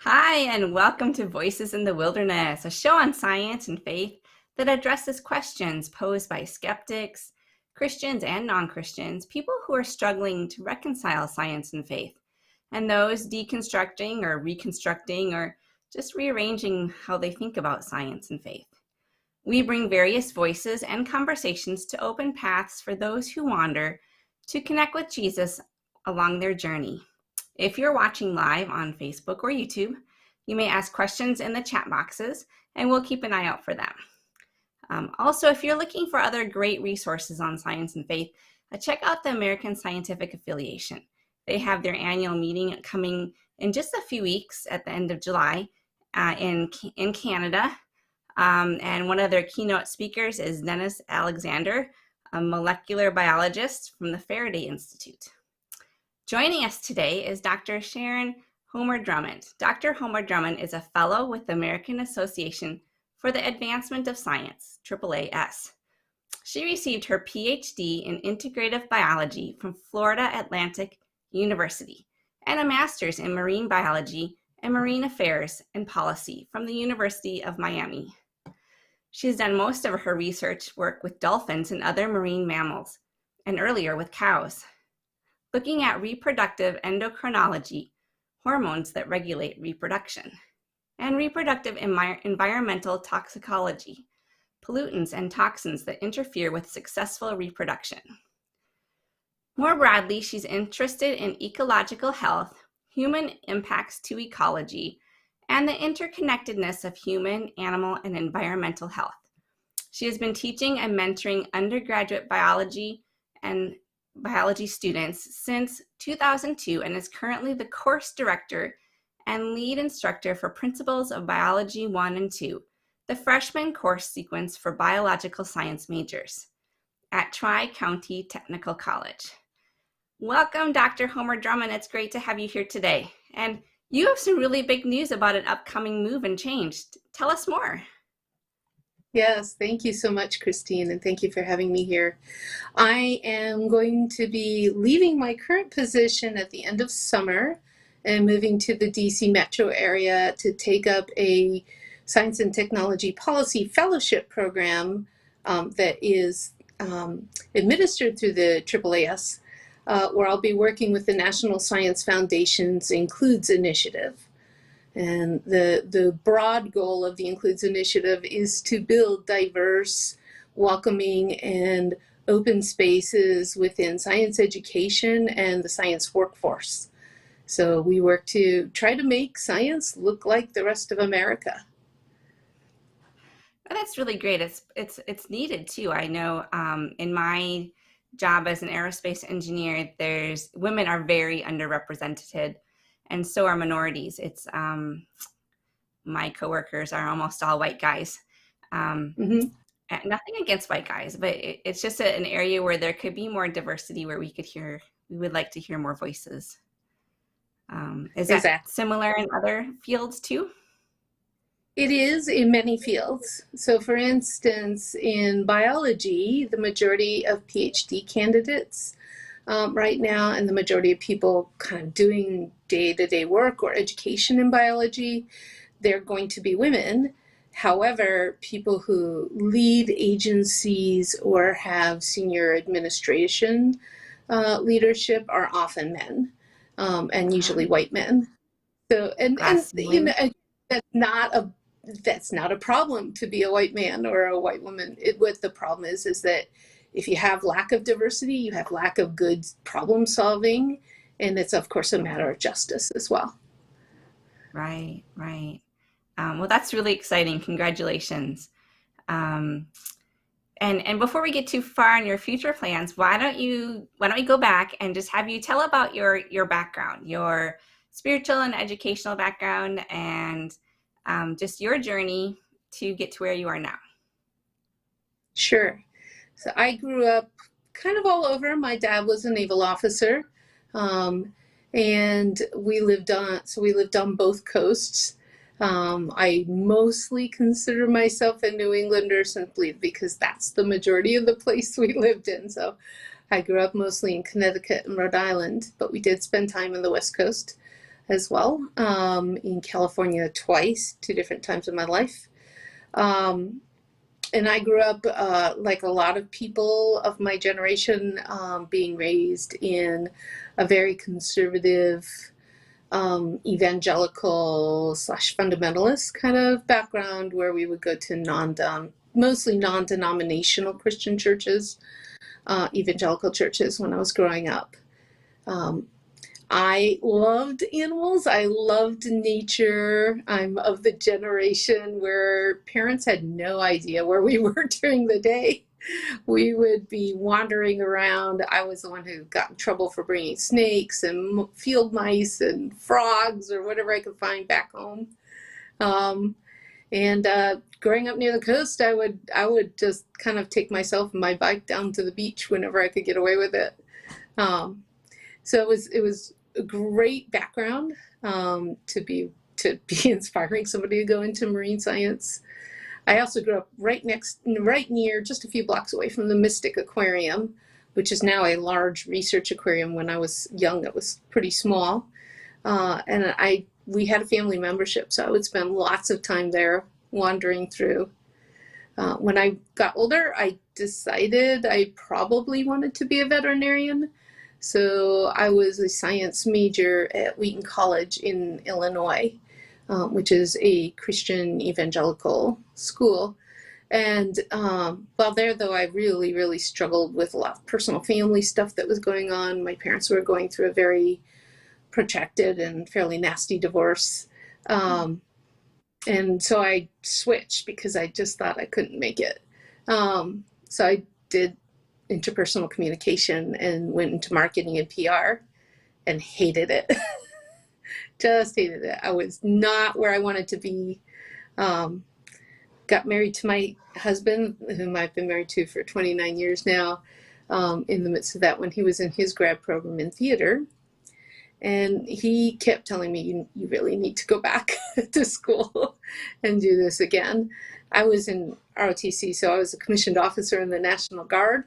Hi, and welcome to Voices in the Wilderness, a show on science and faith that addresses questions posed by skeptics, Christians and non-Christians, people who are struggling to reconcile science and faith, and those deconstructing or reconstructing or just rearranging how they think about science and faith. We bring various voices and conversations to open paths for those who wander to connect with Jesus along their journey. If you're watching live on Facebook or YouTube, you may ask questions in the chat boxes, and we'll keep an eye out for them. Also, if you're looking for other great resources on science and faith, check out the American Scientific Affiliation. They have their annual meeting coming in just a few weeks at the end of July in Canada. And one of their keynote speakers is Dennis Alexander, a molecular biologist from the Faraday Institute. Joining us today is Dr. Sharon Homer-Drummond. Dr. Homer-Drummond is a fellow with the American Association for the Advancement of Science, AAAS. She received her Ph.D. in Integrative Biology from Florida Atlantic University and a master's in Marine Biology and Marine Affairs and Policy from the University of Miami. She has done most of her research work with dolphins and other marine mammals, and earlier with cows, looking at reproductive endocrinology, hormones that regulate reproduction, and reproductive environmental toxicology, pollutants and toxins that interfere with successful reproduction. More broadly, she's interested in ecological health, human impacts to ecology, and the interconnectedness of human, animal, and environmental health. She has been teaching and mentoring undergraduate biology and biology students since 2002 and is currently the course director and lead instructor for Principles of Biology 1 and 2, the freshman course sequence for biological science majors at Tri-County Technical College. Welcome, Dr. Homer-Drummond. It's great to have you here today. And you have some really big news about an upcoming move and change. Tell us more. Yes, thank you so much, Christine, and thank you for having me here. I am going to be leaving my current position at the end of summer and moving to the DC metro area to take up a Science and Technology Policy Fellowship program that is administered through the AAAS, where I'll be working with the National Science Foundation's Includes initiative. And the broad goal of the Includes initiative is to build diverse, welcoming, and open spaces within science education and the science workforce. So we work to try to make science look like the rest of America. Oh, that's really great. It's needed too. I know in my job as an aerospace engineer, women are very underrepresented. And so are minorities. It's my coworkers are almost all white guys. Nothing against white guys, but it's just an area where there could be more diversity, where we would like to hear more voices. Is that Exactly. similar in other fields too? It is in many fields. So for instance, in biology, the majority of PhD candidates right now, and the majority of people kind of doing day-to-day work or education in biology, they're going to be women. However, people who lead agencies or have senior administration leadership are often men, and usually white men. So, and you know, that's not a problem to be a white man or a white woman. What the problem is that if you have lack of diversity, you have lack of good problem solving, and it's of course a matter of justice as well. Right. Well, that's really exciting. Congratulations. And before we get too far on your future plans, why don't we go back and just have you tell about your background, your spiritual and educational background, and just your journey to get to where you are now. Sure. So I grew up kind of all over. My dad was a naval officer, and we lived on both coasts. I mostly consider myself a New Englander simply because that's the majority of the place we lived in. So I grew up mostly in Connecticut and Rhode Island, but we did spend time on the West Coast. as well, in California twice, 2 different times in my life. And I grew up, like a lot of people of my generation, being raised in a very conservative, evangelical / fundamentalist kind of background, where we would go to mostly non-denominational Christian churches, evangelical churches when I was growing up. I loved animals. I loved nature. I'm of the generation where parents had no idea where we were during the day. We would be wandering around. I was the one who got in trouble for bringing snakes and field mice and frogs or whatever I could find back home. And growing up near the coast, I would just kind of take myself and my bike down to the beach whenever I could get away with it. So it was a great background, to be inspiring somebody to go into marine science. I also grew up right near, just a few blocks away from the Mystic Aquarium, which is now a large research aquarium. When I was young, it was pretty small. And we had a family membership, so I would spend lots of time there wandering through. When I got older, I decided I probably wanted to be a veterinarian. So I was a science major at Wheaton College in Illinois, which is a Christian evangelical school. And while there, though, I really, really struggled with a lot of personal family stuff that was going on. My parents were going through a very protracted and fairly nasty divorce. And so I switched because I just thought I couldn't make it. So I did interpersonal communication and went into marketing and PR and hated it. Just hated it. I was not where I wanted to be. Got married to my husband, whom I've been married to for 29 years now, in the midst of that when he was in his grad program in theater. And he kept telling me, you really need to go back to school and do this again. I was in ROTC, so I was a commissioned officer in the National Guard,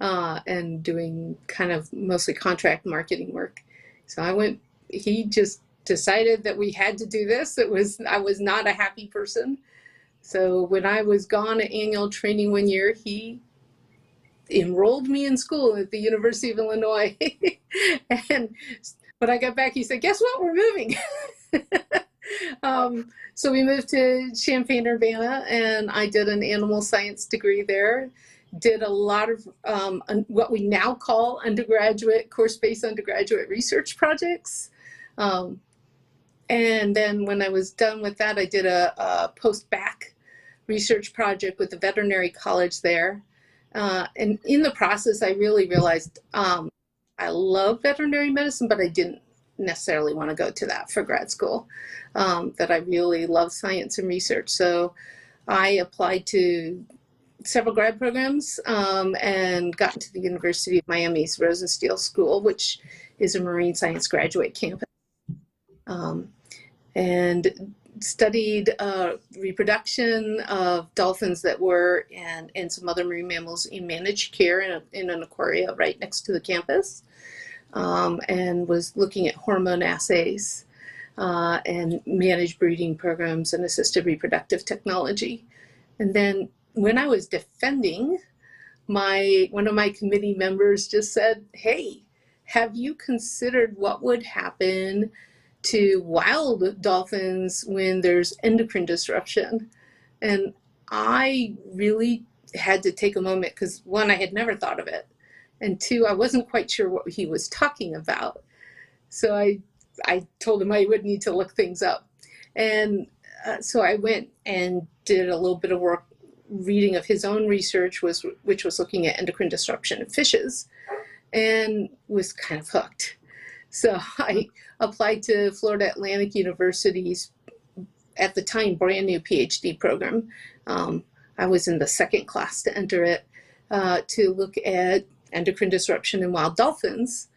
and doing kind of mostly contract marketing work. So he just decided that we had to do this. I was not a happy person. So when I was gone at annual training one year, he enrolled me in school at the University of Illinois. And when I got back, he said, guess what, we're moving. So we moved to Champaign-Urbana, and I did an animal science degree there. Did a lot of what we now call course-based undergraduate research projects. And then when I was done with that, I did a post-bac research project with the veterinary college there. And in the process, I really realized I love veterinary medicine, but I didn't necessarily want to go to that for grad school, that I really love science and research. So I applied to several grad programs, and got into the University of Miami's Rosenstiel School, which is a marine science graduate campus, and studied reproduction of dolphins that were and some other marine mammals in managed care in an aquarium right next to the campus, and was looking at hormone assays, and managed breeding programs and assisted reproductive technology. And then when I was defending, one of my committee members just said, hey, have you considered what would happen to wild dolphins when there's endocrine disruption? And I really had to take a moment because, one, I had never thought of it, and two, I wasn't quite sure what he was talking about. So I told him I would need to look things up. And so I went and did a little bit of work reading of his own research, which was looking at endocrine disruption in fishes, and was kind of hooked. So I applied to Florida Atlantic University's, at the time, brand new Ph.D. program. I was in the second class to enter it, to look at endocrine disruption in wild dolphins.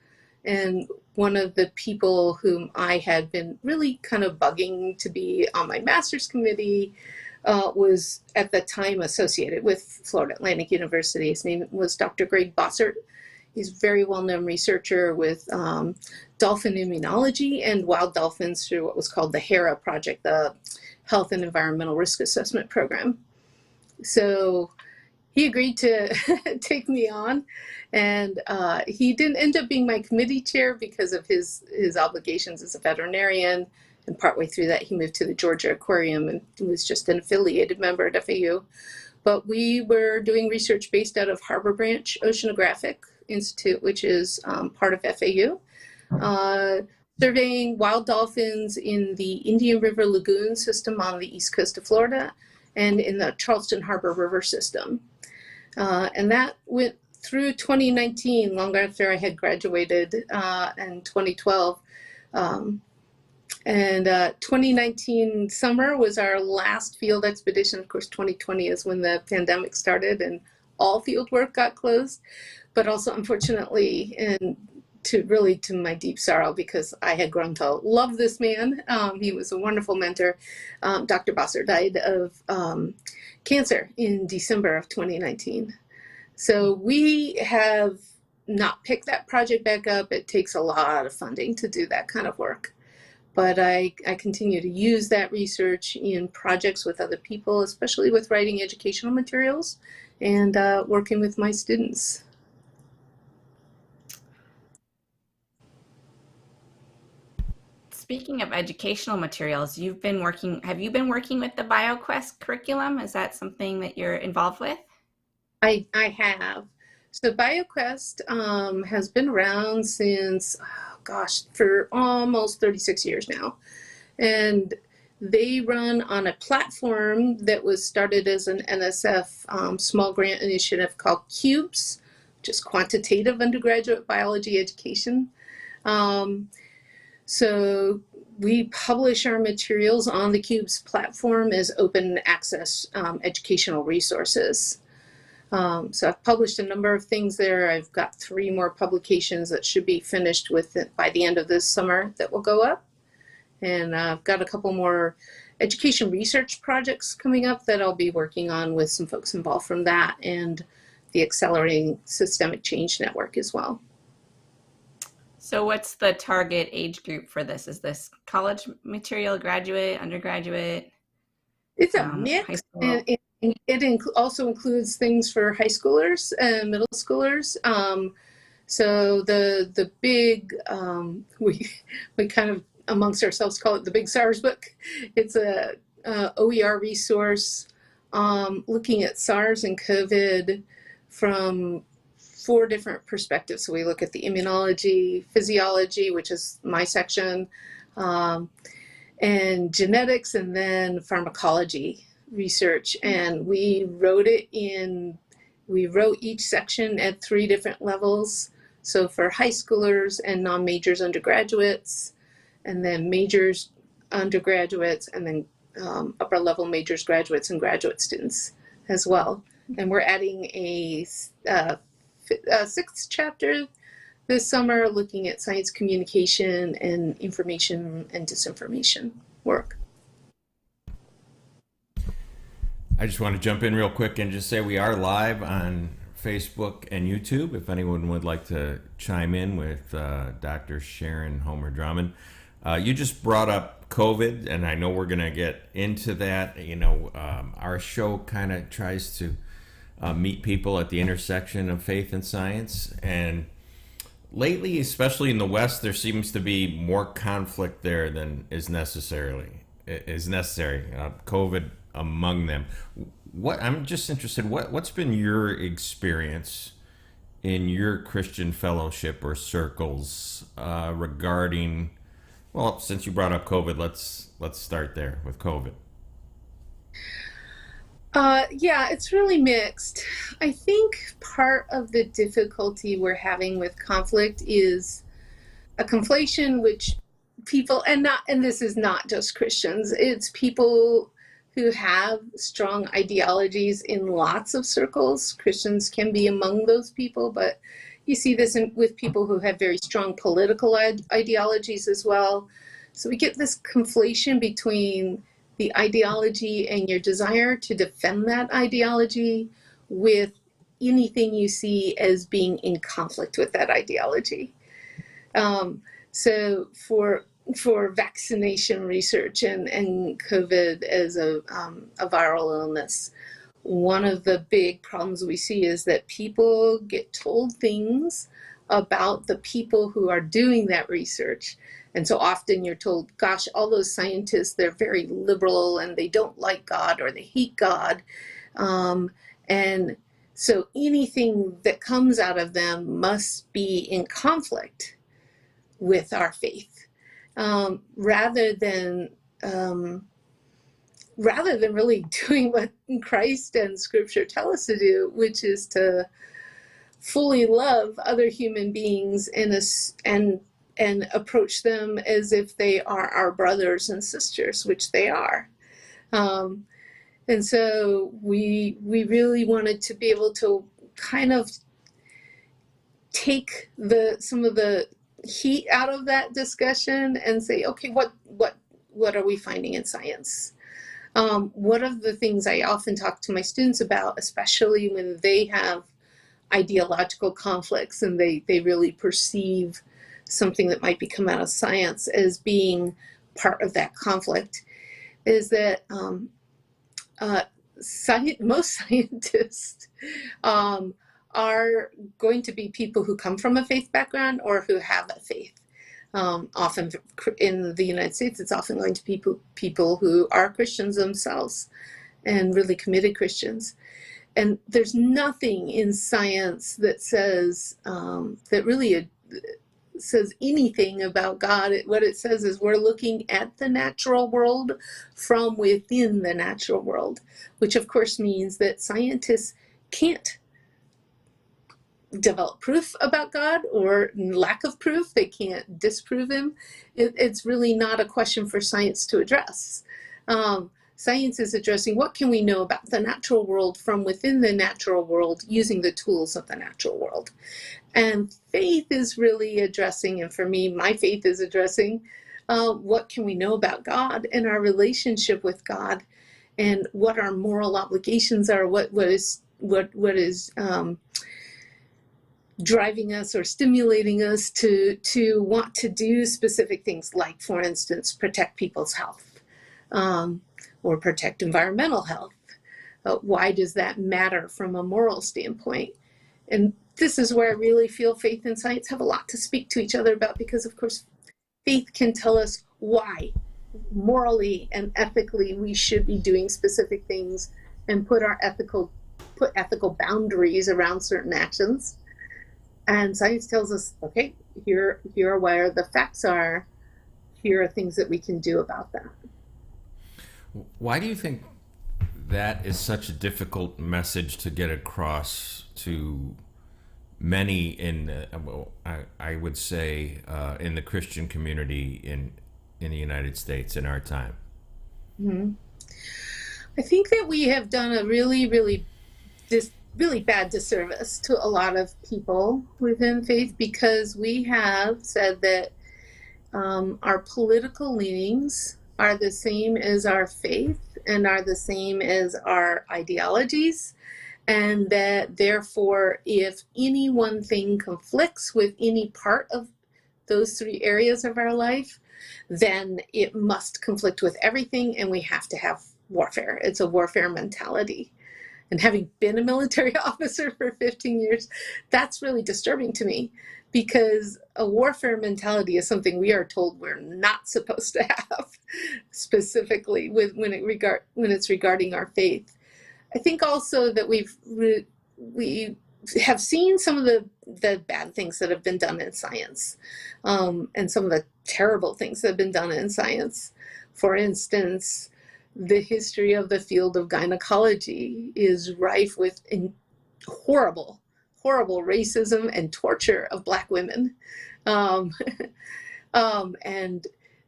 And one of the people whom I had been really kind of bugging to be on my master's committee was at the time associated with Florida Atlantic University. His name was Dr. Greg Bossert. He's a very well-known researcher with dolphin immunology and wild dolphins through what was called the HERA project, the Health and Environmental Risk Assessment Program. So he agreed to take me on, and he didn't end up being my committee chair because of his obligations as a veterinarian. And partway through that, he moved to the Georgia Aquarium and was just an affiliated member at FAU. But we were doing research based out of Harbor Branch Oceanographic Institute, which is part of FAU, surveying wild dolphins in the Indian River Lagoon system on the east coast of Florida and in the Charleston Harbor River system. And that went through 2019, long after I had graduated in 2012. And 2019 summer was our last field expedition. Of course, 2020 is when the pandemic started and all field work got closed. But also, unfortunately, and to my deep sorrow, because I had grown to love this man. He was a wonderful mentor. Dr. Bosser died of cancer in December of 2019. So we have not picked that project back up. It takes a lot of funding to do that kind of work. But I continue to use that research in projects with other people, especially with writing educational materials and working with my students. Speaking of educational materials, have you been working with the BioQuest curriculum? Is that something that you're involved with? I have. So BioQuest has been around since, for almost 36 years now. And they run on a platform that was started as an NSF small grant initiative called CUBES, which is Quantitative Undergraduate Biology Education. So we publish our materials on the CUBES platform as open access educational resources. So I've published a number of things there. I've got 3 more publications that should be finished by the end of this summer that will go up. And I've got a couple more education research projects coming up that I'll be working on with some folks involved from that and the Accelerating Systemic Change Network as well. So what's the target age group for this? Is this college material, graduate, undergraduate? It's a mix. And it also includes things for high schoolers and middle schoolers. So the big, we kind of amongst ourselves call it the Big SARS book. It's a OER resource looking at SARS and COVID from 4 different perspectives. So we look at the immunology, physiology, which is my section, and genetics, and then pharmacology research. And we wrote each section at 3 different levels. So for high schoolers and non-majors undergraduates, and then majors undergraduates, and then upper level majors graduates and graduate students as well. And we're adding a 6th chapter this summer looking at science communication and information and disinformation work. I just want to jump in real quick and just say we are live on Facebook and YouTube. If anyone would like to chime in with Dr. Sharon Homer-Drummond. You just brought up COVID, and I know we're going to get into that. Our show kind of tries to meet people at the intersection of faith and science. And lately, especially in the West, there seems to be more conflict there than is necessary. COVID among them. I'm just interested, what's been your experience in your Christian fellowship or circles regarding, well, since you brought up COVID, let's start there with COVID. Yeah, it's really mixed. I think part of the difficulty we're having with conflict is a conflation which people, and this is not just Christians, it's people who have strong ideologies in lots of circles. Christians can be among those people, but you see this with people who have very strong political ideologies as well. So we get this conflation between the ideology and your desire to defend that ideology with anything you see as being in conflict with that ideology. So for vaccination research and COVID as a viral illness, one of the big problems we see is that people get told things about the people who are doing that research. And so often you're told, gosh, all those scientists, they're very liberal and they don't like God or they hate God. And so anything that comes out of them must be in conflict with our faith, rather than really doing what Christ and Scripture tell us to do, which is to fully love other human beings and approach them as if they are our brothers and sisters, which they are. And so we really wanted to be able to kind of take some of the heat out of that discussion and say, okay, what are we finding in science? One of the things I often talk to my students about, especially when they have ideological conflicts and they really perceive something that might be come out of science as being part of that conflict, is that most scientists are going to be people who come from a faith background or who have a faith. Often in the United States, it's often going to be people who are Christians themselves and really committed Christians. And there's nothing in science that says, that really says anything about God. What it says is we're looking at the natural world from within the natural world, which of course means that scientists can't develop proof about God or lack of proof. They can't disprove him. It's really not a question for science to address. Science is addressing what can we know about the natural world from within the natural world using the tools of the natural world. And faith is really addressing, and for me, my faith is addressing what can we know about God and our relationship with God and what our moral obligations are, what is driving us or stimulating us to want to do specific things, like, for instance, protect people's health or protect environmental health. Why does that matter from a moral standpoint? And this is where I really feel faith and science have a lot to speak to each other about, because, of course, faith can tell us why morally and ethically we should be doing specific things and put ethical boundaries around certain actions. And science tells us, okay, here are where the facts are. Here are things that we can do about that. Why do you think that is such a difficult message to get across to many I would say, in the Christian community in the United States in our time? Mm-hmm. I think that we have done a really bad disservice to a lot of people within faith, because we have said that our political leanings are the same as our faith and are the same as our ideologies, and that therefore if any one thing conflicts with any part of those three areas of our life, then it must conflict with everything and we have to have warfare. It's a warfare mentality. And having been a military officer for 15 years, that's really disturbing to me, because a warfare mentality is something we are told we're not supposed to have, specifically when it's regarding our faith. I think also that we have seen some of the bad things that have been done in science, and some of the terrible things that have been done in science. For instance, the history of the field of gynecology is rife with horrible racism and torture of Black women. And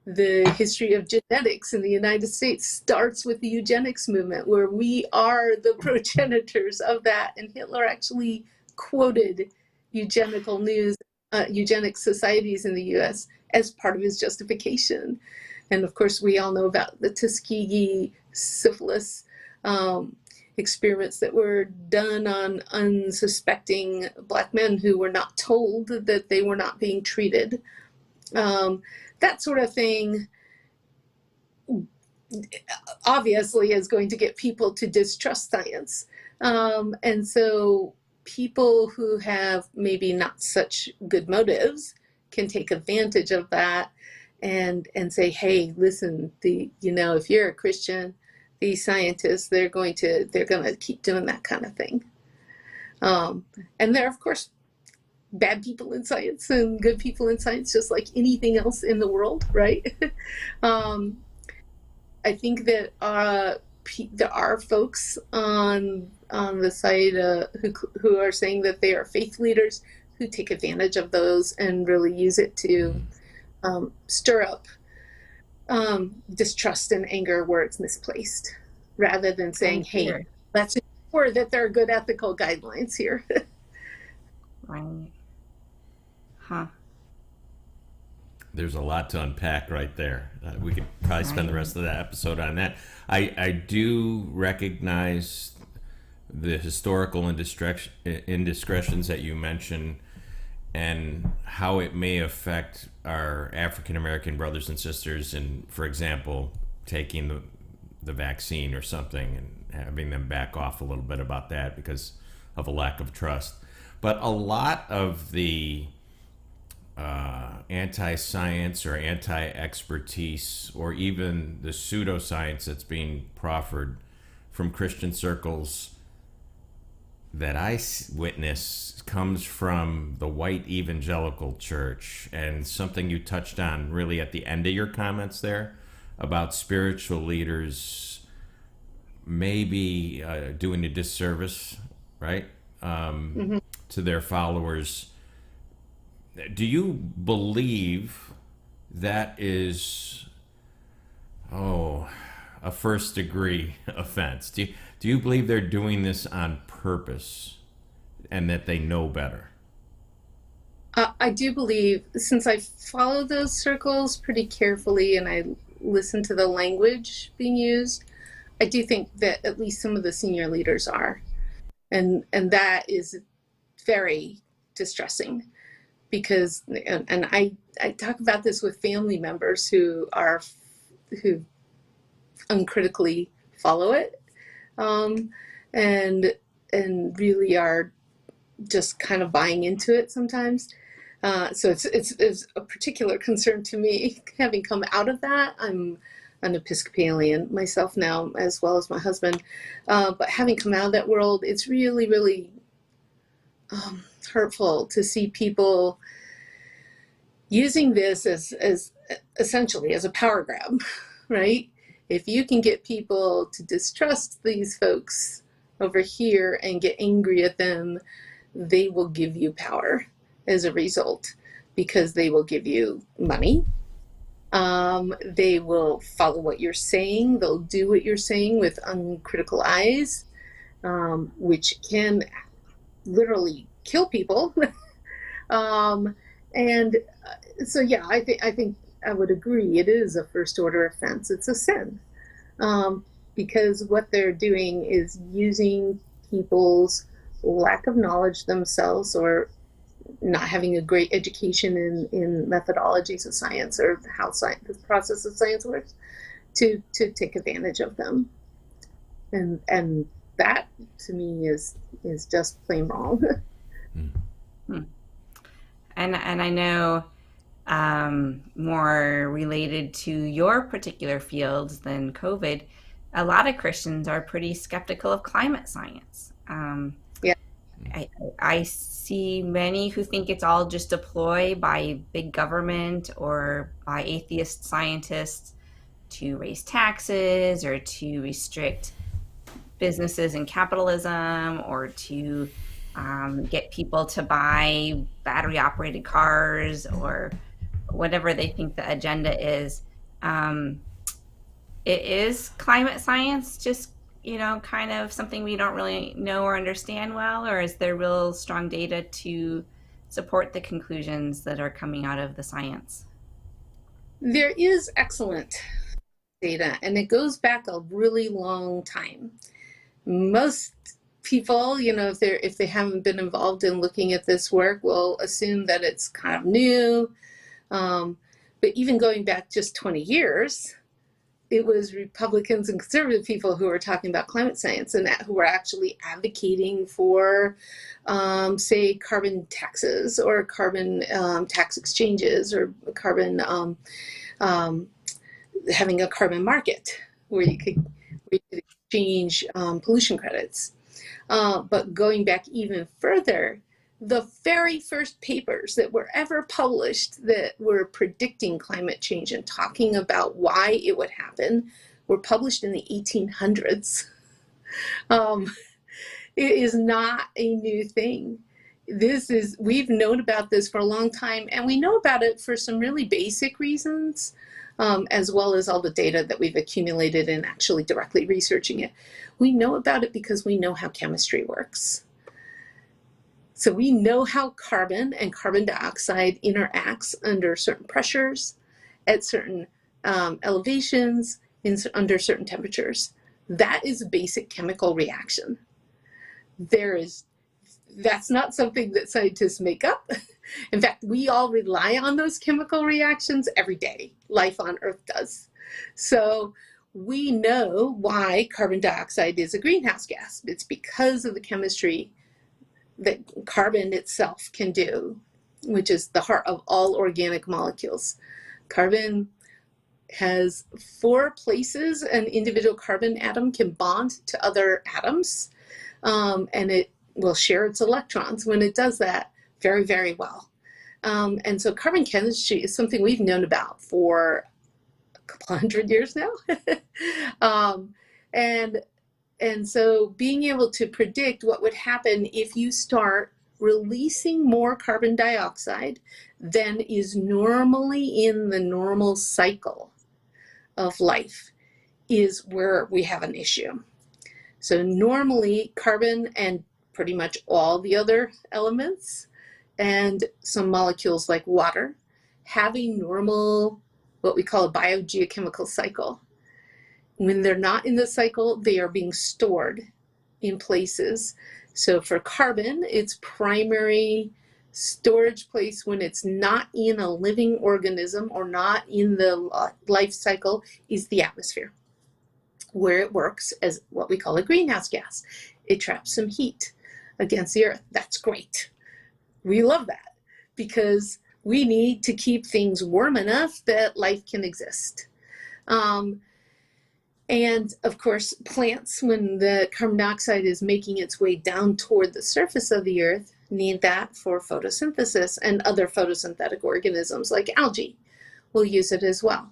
the history of genetics in the United States starts with the eugenics movement, where we are the progenitors of that. And Hitler actually quoted eugenic societies in the US as part of his justification. And of course, we all know about the Tuskegee syphilis experiments that were done on unsuspecting Black men who were not told that they were not being treated. That sort of thing obviously is going to get people to distrust science. And so people who have maybe not such good motives can take advantage of that and say, hey, listen, if you're a Christian, these scientists, they're going to keep doing that kind of thing. And there are, of course, bad people in science and good people in science, just like anything else in the world, right? I think that there are folks on the side who are saying that they are faith leaders who take advantage of those and really use it to stir up distrust and anger where it's misplaced, rather than saying, hey, let's ensure that there are good ethical guidelines here. Right. Huh. There's a lot to unpack right there. We could probably spend the rest of the episode on that. I do recognize the historical indiscretions that you mentioned and how it may affect our African American brothers and sisters in, for example, taking the vaccine or something and having them back off a little bit about that because of a lack of trust. But a lot of the anti-science or anti-expertise or even the pseudoscience that's being proffered from Christian circles that I witness comes from the white evangelical church, and something you touched on really at the end of your comments there about spiritual leaders maybe doing a disservice, right, to their followers. Do you believe that is, a first degree offense? Do you believe they're doing this on purpose and that they know better? I do believe, since I follow those circles pretty carefully and I listen to the language being used, I do think that at least some of the senior leaders are. And that is very distressing. Because, and I talk about this with family members who uncritically follow it, and really are just kind of buying into it sometimes. So it's a particular concern to me, having come out of that. I'm an Episcopalian myself now, as well as my husband. But having come out of that world, it's really, really hurtful to see people using this as essentially as a power grab, right? If you can get people to distrust these folks over here and get angry at them, they will give you power as a result, because they will give you money. They will follow what you're saying. They'll do what you're saying with uncritical eyes, which can literally kill people. And so, yeah, I think I would agree. It is a first order offense. It's a sin, because what they're doing is using people's lack of knowledge themselves, or not having a great education in methodologies of science or how the process of science works, to take advantage of them. And that to me is just plain wrong. And I know more related to your particular fields than COVID, a lot of Christians are pretty skeptical of climate science. Yeah. I see many who think it's all just a ploy by big government or by atheist scientists to raise taxes or to restrict businesses and capitalism, or to get people to buy battery-operated cars, or whatever they think the agenda is. It is climate science just, kind of something we don't really know or understand well, or is there real strong data to support the conclusions that are coming out of the science? There is excellent data, and it goes back a really long time. most people, if they haven't been involved in looking at this work, will assume that it's kind of new. But even going back just 20 years, it was Republicans and conservative people who were talking about climate science and who were actually advocating for, say, carbon taxes or carbon tax exchanges or carbon having a carbon market where you could exchange pollution credits. But going back even further, the very first papers that were ever published that were predicting climate change and talking about why it would happen were published in the 1800s. It is not a new thing. We've known about this for a long time, and we know about it for some really basic reasons, as well as all the data that we've accumulated in actually directly researching it. We know about it because we know how chemistry works. So we know how carbon and carbon dioxide interacts under certain pressures, at certain elevations, under certain temperatures. That is a basic chemical reaction. That's not something that scientists make up. In fact, we all rely on those chemical reactions every day. Life on Earth does. So we know why carbon dioxide is a greenhouse gas. It's because of the chemistry that carbon itself can do, which is the heart of all organic molecules. Carbon has 4 places an individual carbon atom can bond to other atoms, and it will share its electrons when it does that very, very well. And so carbon chemistry is something we've known about for a couple hundred years now. And so being able to predict what would happen if you start releasing more carbon dioxide than is normally in the normal cycle of life is where we have an issue. So normally carbon and pretty much all the other elements and some molecules like water have a normal, what we call a biogeochemical cycle. When they're not in the cycle, they are being stored in places. So for carbon, its primary storage place when it's not in a living organism or not in the life cycle is the atmosphere, where it works as what we call a greenhouse gas. It traps some heat against the earth. That's great. We love that because we need to keep things warm enough that life can exist. And of course, plants, when the carbon dioxide is making its way down toward the surface of the earth, need that for photosynthesis, and other photosynthetic organisms like algae will use it as well.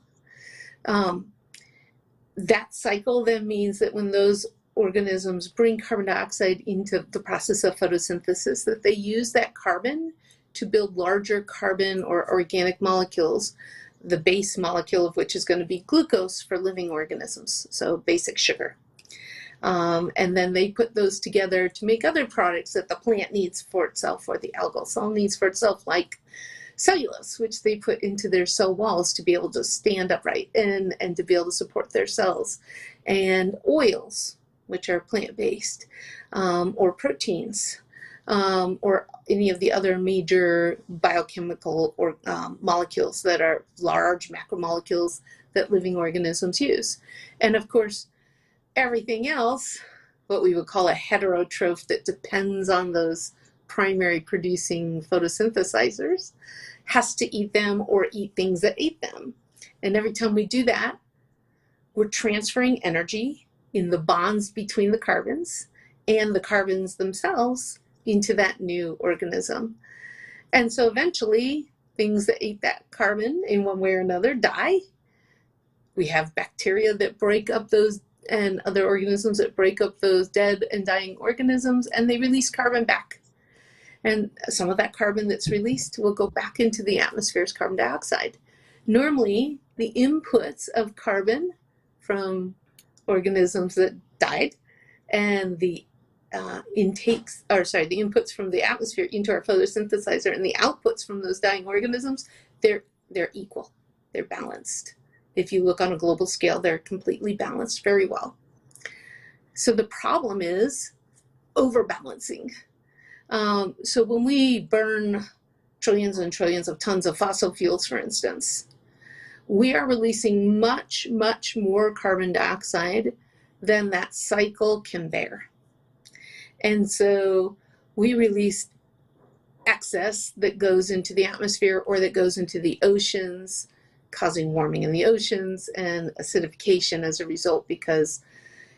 That cycle then means that when those organisms bring carbon dioxide into the process of photosynthesis, that they use that carbon to build larger carbon or organic molecules, the base molecule of which is going to be glucose for living organisms, so basic sugar. And then they put those together to make other products that the plant needs for itself or the algal cell needs for itself, like cellulose, which they put into their cell walls to be able to stand upright and to be able to support their cells, and oils, which are plant-based, or proteins, or any of the other major biochemical or molecules that are large macromolecules that living organisms use. And of course, everything else, what we would call a heterotroph that depends on those primary producing photosynthesizers, has to eat them or eat things that eat them. And every time we do that, we're transferring energy in the bonds between the carbons and the carbons themselves into that new organism. And so eventually, things that ate that carbon in one way or another die. We have bacteria that break up those, and other organisms that break up those dead and dying organisms, and they release carbon back. And some of that carbon that's released will go back into the atmosphere as carbon dioxide. Normally, the inputs of carbon from organisms that died and the inputs from the atmosphere into our photosynthesizer and the outputs from those dying organisms, they're equal, they're balanced. If you look on a global scale, they're completely balanced very well. So the problem is overbalancing. So when we burn trillions and trillions of tons of fossil fuels, for instance, we are releasing much, much more carbon dioxide than that cycle can bear. And so we release excess that goes into the atmosphere or that goes into the oceans, causing warming in the oceans and acidification as a result, because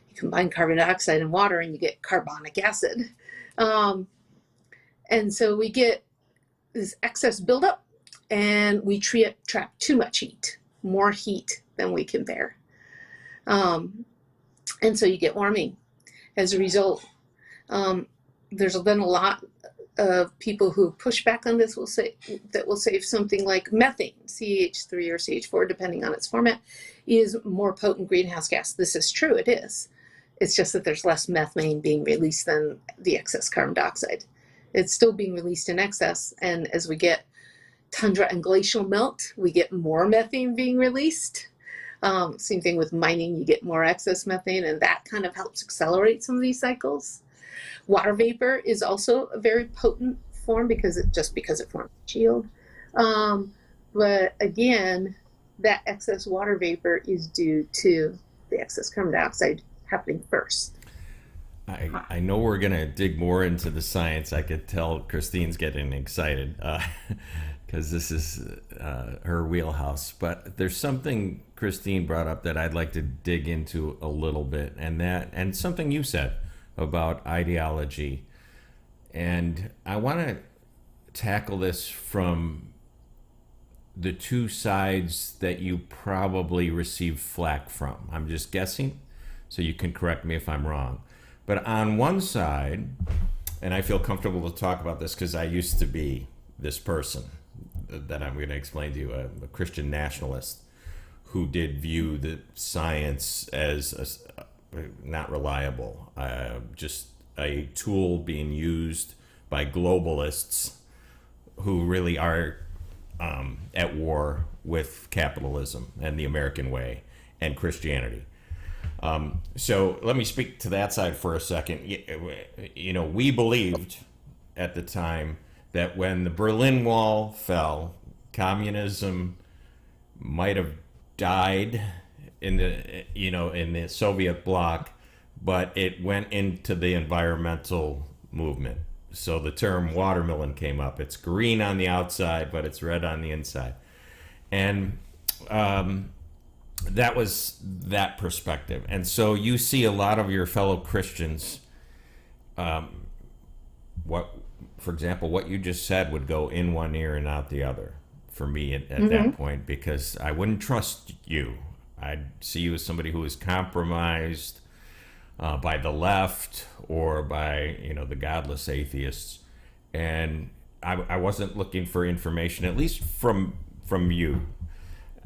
you combine carbon dioxide and water and you get carbonic acid. And so we get this excess buildup, and we trap too much heat, more heat than we can bear. And so you get warming as a result. There's been a lot of people who push back on this will say something like methane, CH3 or CH4, depending on its format, is more potent greenhouse gas. This is true, it is. It's just that there's less methane being released than the excess carbon dioxide. It's still being released in excess, and as we get tundra and glacial melt, we get more methane being released. Same thing with mining, you get more excess methane, and that kind of helps accelerate some of these cycles. Water vapor is also a very potent form because it forms a shield. But again, that excess water vapor is due to the excess carbon dioxide happening first. I know we're going to dig more into the science. I could tell Christine's getting excited because this is her wheelhouse. But there's something Christine brought up that I'd like to dig into a little bit, and something you said about ideology. And I want to tackle this from the two sides that you probably receive flack from. I'm just guessing, so you can correct me if I'm wrong. But on one side, and I feel comfortable to talk about this because I used to be this person that I'm going to explain to you, a Christian nationalist who did view the science as not reliable, just a tool being used by globalists who really are at war with capitalism and the American way and Christianity. So let me speak to that side for a second. You know, we believed at the time that when the Berlin Wall fell, communism might have died in the Soviet bloc, but it went into the environmental movement. So the term watermelon came up. It's green on the outside, but it's red on the inside. And that was that perspective. And so you see a lot of your fellow Christians, for example, what you just said would go in one ear and out the other for me at that point, because I wouldn't trust you. I'd see you as somebody who is compromised by the left or by the godless atheists, and I wasn't looking for information, at least from you.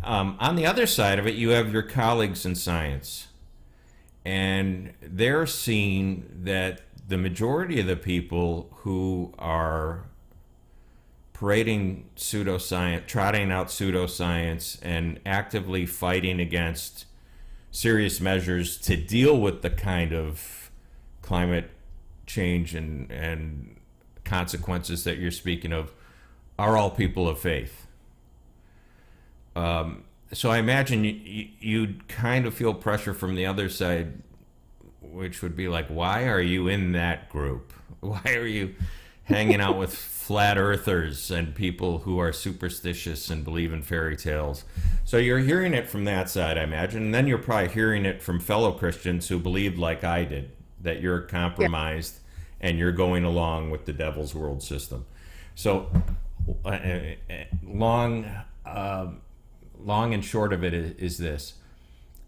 On the other side of it, you have your colleagues in science, and they're seeing that the majority of the people who are parading pseudoscience, trotting out pseudoscience, and actively fighting against serious measures to deal with the kind of climate change and consequences that you're speaking of are all people of faith. So I imagine you'd kind of feel pressure from the other side, which would be like, why are you in that group? Why are you hanging out with flat earthers and people who are superstitious and believe in fairy tales? So you're hearing it from that side, I imagine, and then you're probably hearing it from fellow Christians who believed like I did, that you're compromised and you're going along with the devil's world system. So long and short of it is this.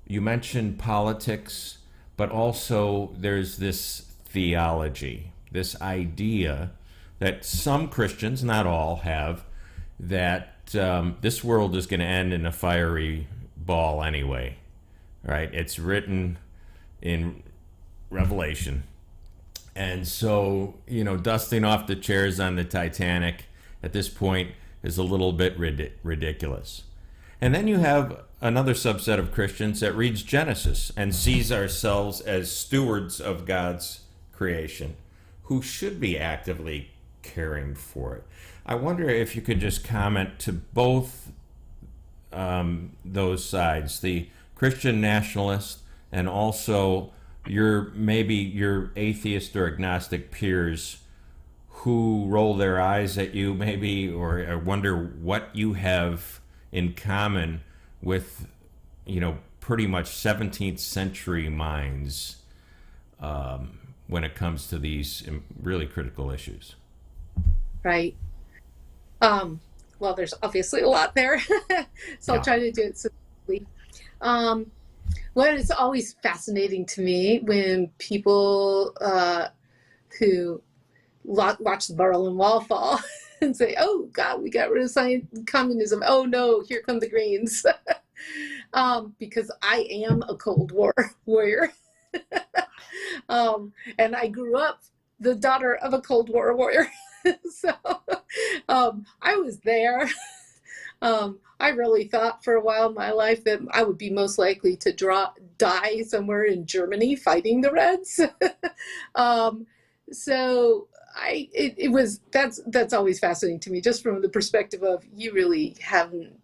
You mentioned politics, but also there's this theology, this idea that some Christians, not all, have, that this world is going to end in a fiery ball anyway, right? It's written in Revelation. And so, dusting off the chairs on the Titanic at this point is a little bit ridiculous. And then you have another subset of Christians that reads Genesis and sees ourselves as stewards of God's creation, who should be actively caring for it. I wonder if you could just comment to both those sides, the Christian nationalist and also maybe your atheist or agnostic peers who roll their eyes at you maybe, or wonder what you have in common with, pretty much 17th century minds when it comes to these really critical issues. Right. Well, there's obviously a lot there, so I'll try to do it succinctly. Well, it's always fascinating to me when people who watch the Berlin Wall fall and say, "Oh God, we got rid of communism. Oh no, here come the Greens," because I am a Cold War warrior, and I grew up the daughter of a Cold War warrior. So I was there. I really thought for a while in my life that I would be most likely to die somewhere in Germany fighting the Reds. So that's always fascinating to me, just from the perspective of you really haven't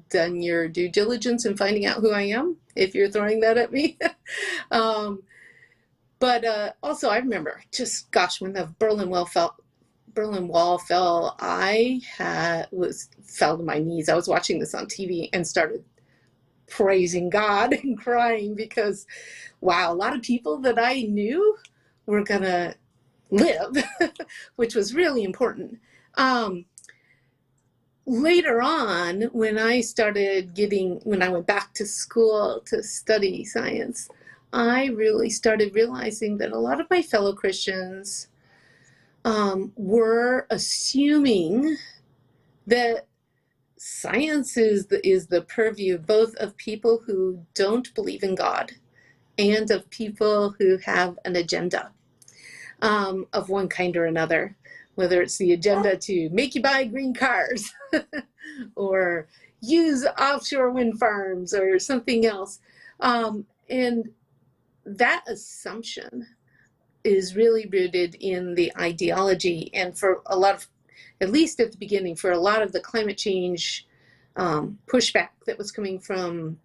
done your due diligence in finding out who I am, if you're throwing that at me. But also I remember when the Berlin Wall fell, I fell to my knees. I was watching this on TV and started praising God and crying because, wow, a lot of people that I knew were gonna live, which was really important. Later on, when I went back to school to study science, I really started realizing that a lot of my fellow Christians were assuming that science is the purview both of people who don't believe in God and of people who have an agenda of one kind or another, whether it's the agenda to make you buy green cars or use offshore wind farms or something else. And that assumption is really rooted in the ideology. And for a lot of, at least at the beginning, for a lot of the climate change pushback that was coming from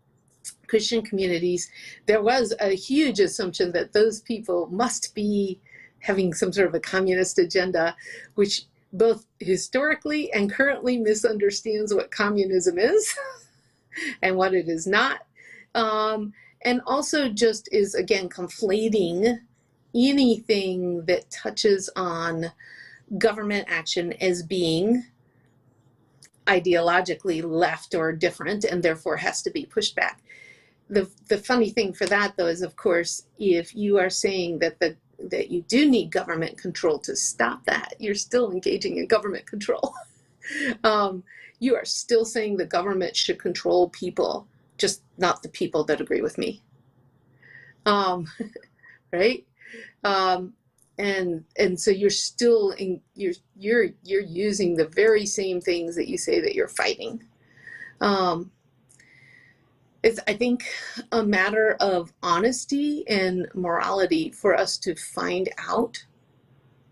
Christian communities, there was a huge assumption that those people must be having some sort of a communist agenda, which both historically and currently misunderstands what communism is and what it is not. And also just is, again, conflating anything that touches on government action as being ideologically left or different and therefore has to be pushed back. The funny thing for that, though, is, of course, if you are saying that you do need government control to stop that, you're still engaging in government control. You are still saying the government should control people, just not the people that agree with me. Right? And so you're still you're using the very same things that you say that you're fighting. It's, I think, a matter of honesty and morality for us to find out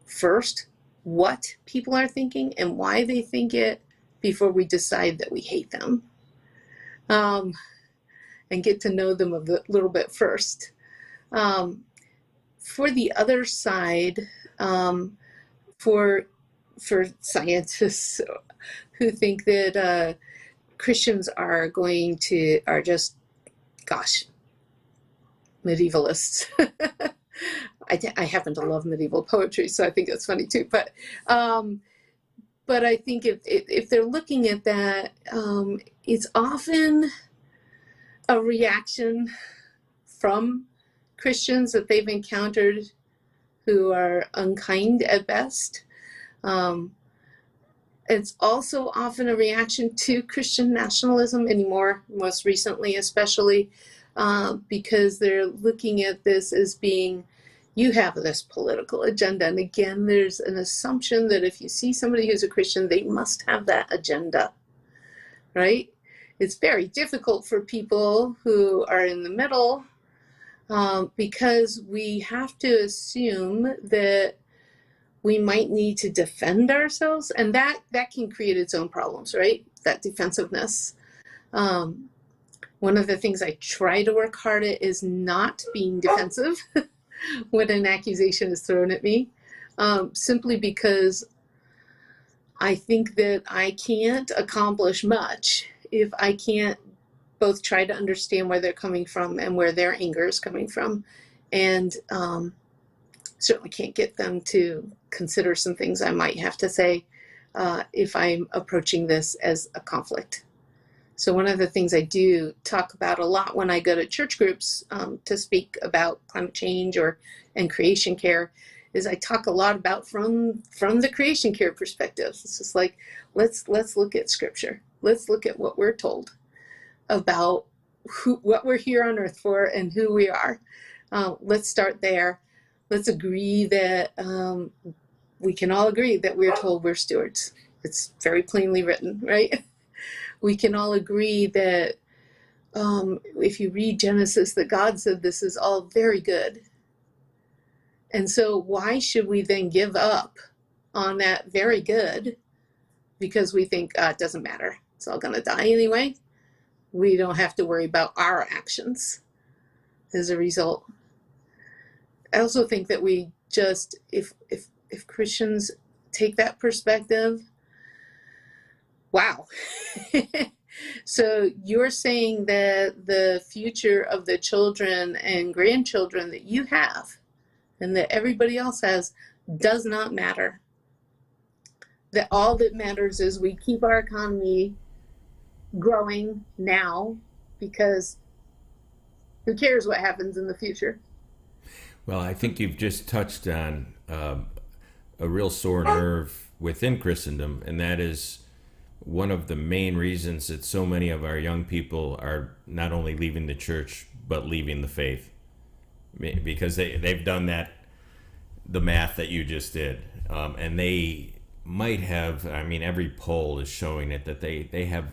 first what people are thinking and why they think it before we decide that we hate them, and get to know them a little bit first. For the other side, for scientists who think that Christians are just, gosh, medievalists. I happen to love medieval poetry, so I think that's funny too. But I think if they're looking at that, it's often a reaction from Christians that they've encountered who are unkind at best. It's also often a reaction to Christian nationalism anymore, most recently especially, because they're looking at this as being, you have this political agenda. And again, there's an assumption that if you see somebody who's a Christian, they must have that agenda, right? It's very difficult for people who are in the middle, because we have to assume that we might need to defend ourselves, and that can create its own problems, right? That defensiveness. One of the things I try to work hard at is not being defensive when an accusation is thrown at me, simply because I think that I can't accomplish much if I can't both try to understand where they're coming from and where their anger is coming from, and certainly can't get them to consider some things I might have to say if I'm approaching this as a conflict. So one of the things I do talk about a lot when I go to church groups to speak about climate change and creation care is I talk a lot about from the creation care perspective. It's just like, let's look at scripture. Let's look at what we're told about what we're here on earth for and who we are. Let's start there. Let's agree that we can all agree that we're told we're stewards. It's very plainly written, right? We can all agree that if you read Genesis, that God said this is all very good. And so why should we then give up on that very good because we think it doesn't matter. It's all going to die anyway. We don't have to worry about our actions as a result. I also think that we just, if Christians take that perspective, wow. So you're saying that the future of the children and grandchildren that you have and that everybody else has does not matter. That all that matters is we keep our economy growing now, because who cares what happens in the future? Well, I think you've just touched on a real sore nerve within Christendom, and that is one of the main reasons that so many of our young people are not only leaving the church, but leaving the faith. Because they've done that, the math that you just did. And they might have, I mean, every poll is showing it, that they have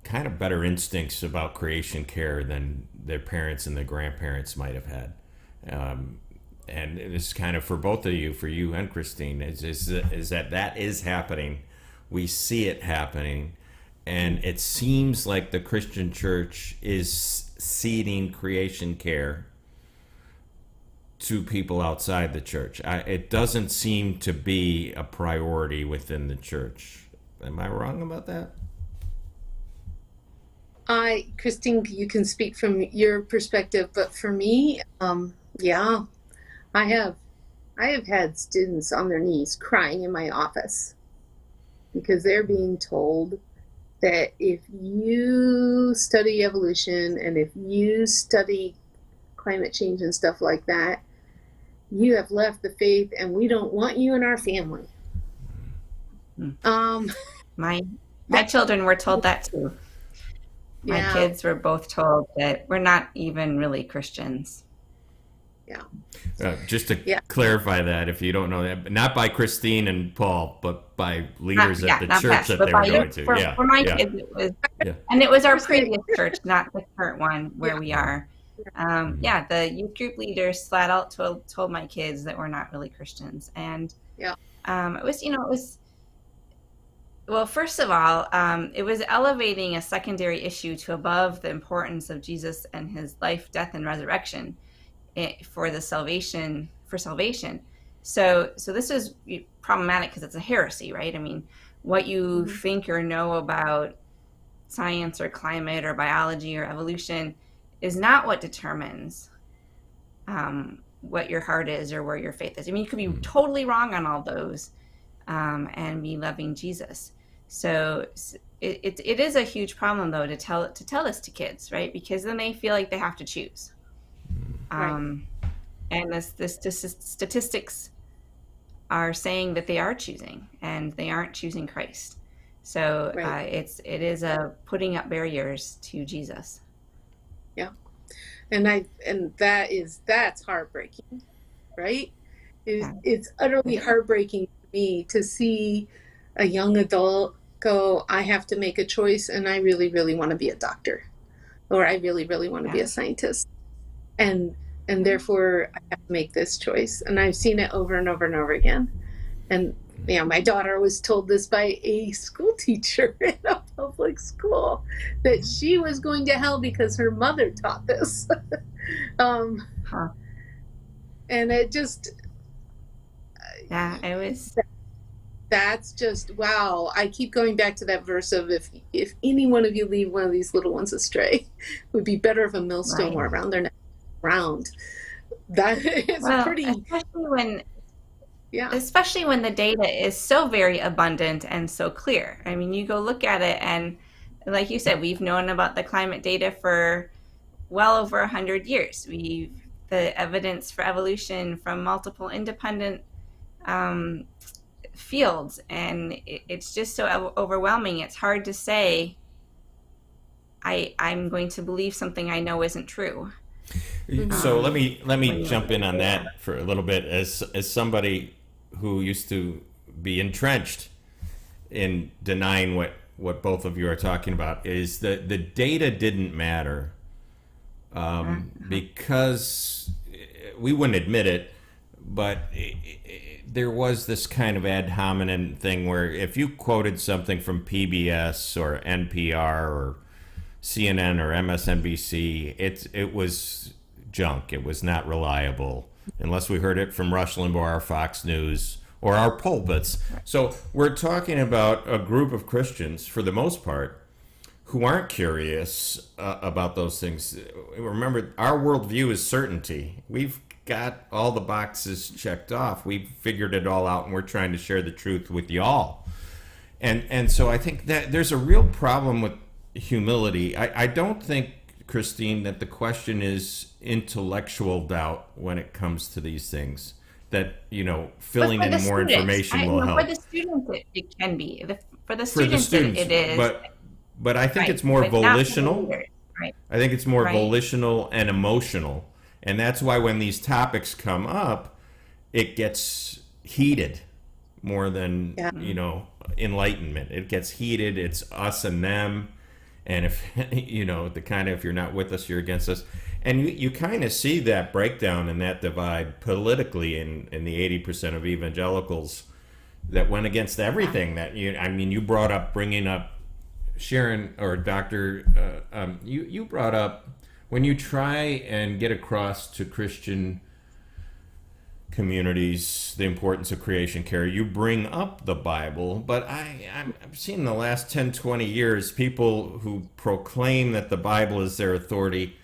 kind of better instincts about creation care than their parents and their grandparents might have had. And this is kind of for both of you, for you and Christine, is that is happening. We see it happening, and it seems like the Christian church is ceding creation care to people outside the church. It doesn't seem to be a priority within the church. Am I wrong about that? Christine, you can speak from your perspective, but for me, yeah, I have had students on their knees crying in my office because they're being told that if you study evolution and if you study climate change and stuff like that, you have left the faith and we don't want you in our family. My children were told that too. My kids were both told that we're not even really Christians. Yeah. Just to clarify that, if you don't know that, not by Christine and Paul, but by leaders at the church that they were going to. For my kids, it was, and it was our previous church, not the current one where we are. The youth group leaders flat out told my kids that we're not really Christians, and it was. Well, first of all, it was elevating a secondary issue to above the importance of Jesus and his life, death, and resurrection for salvation. So this is problematic because it's a heresy, right? I mean, what you think or know about science or climate or biology or evolution is not what determines what your heart is or where your faith is. I mean, you could be totally wrong on all those and be loving Jesus. So it is a huge problem, though, to tell this to kids, right? Because then they feel like they have to choose. And this statistics are saying that they are choosing, and they aren't choosing Christ. So it is putting up barriers to Jesus. Yeah, and that's heartbreaking, right? It's utterly heartbreaking to me to see a young adult go, I have to make a choice, and I really, really want to be a doctor, or I really, really want to be Yeah. a scientist. And therefore I have to make this choice. And I've seen it over and over and over again. And my daughter was told this by a school teacher in a public school, that she was going to hell because her mother taught this. Huh. And it just, Yeah, it was. that's just, wow. I keep going back to that verse of, if any one of you leave one of these little ones astray, it would be better if a millstone Right. were around their neck. Round. That is a pretty, especially when the data is so very abundant and so clear. I mean, you go look at it, and like you said, we've known about the climate data for well over 100 years. The evidence for evolution from multiple independent fields, and it's just so overwhelming. It's hard to say I'm going to believe something I know isn't true. So let me jump in on that for a little bit, as somebody who used to be entrenched in denying what both of you are talking about. Is that the data didn't matter, because we wouldn't admit it, but there was this kind of ad hominem thing where if you quoted something from PBS or NPR or CNN or MSNBC, it was junk. It was not reliable unless we heard it from Rush Limbaugh or Fox News or our pulpits. So we're talking about a group of Christians, for the most part, who aren't curious about those things. Remember, our worldview is certainty. We've got all the boxes checked off. We've figured it all out, and we're trying to share the truth with y'all. And so I think that there's a real problem with humility. I don't think, Christine, that the question is intellectual doubt when it comes to these things. That, filling in more information will help. For the students, it can be. For the students, it is. But I think it's more volitional. Right. I think it's more volitional and emotional. And that's why when these topics come up, it gets heated more than, enlightenment. It gets heated. It's us and them. And if, if you're not with us, you're against us. And you kind of see that breakdown and that divide politically in the 80% of evangelicals that went against everything that you brought up, bringing up Sharon or Dr. You brought up, when you try and get across to Christian communities the importance of creation care, you bring up the Bible. But I've seen in the last 10, 20 years people who proclaim that the Bible is their authority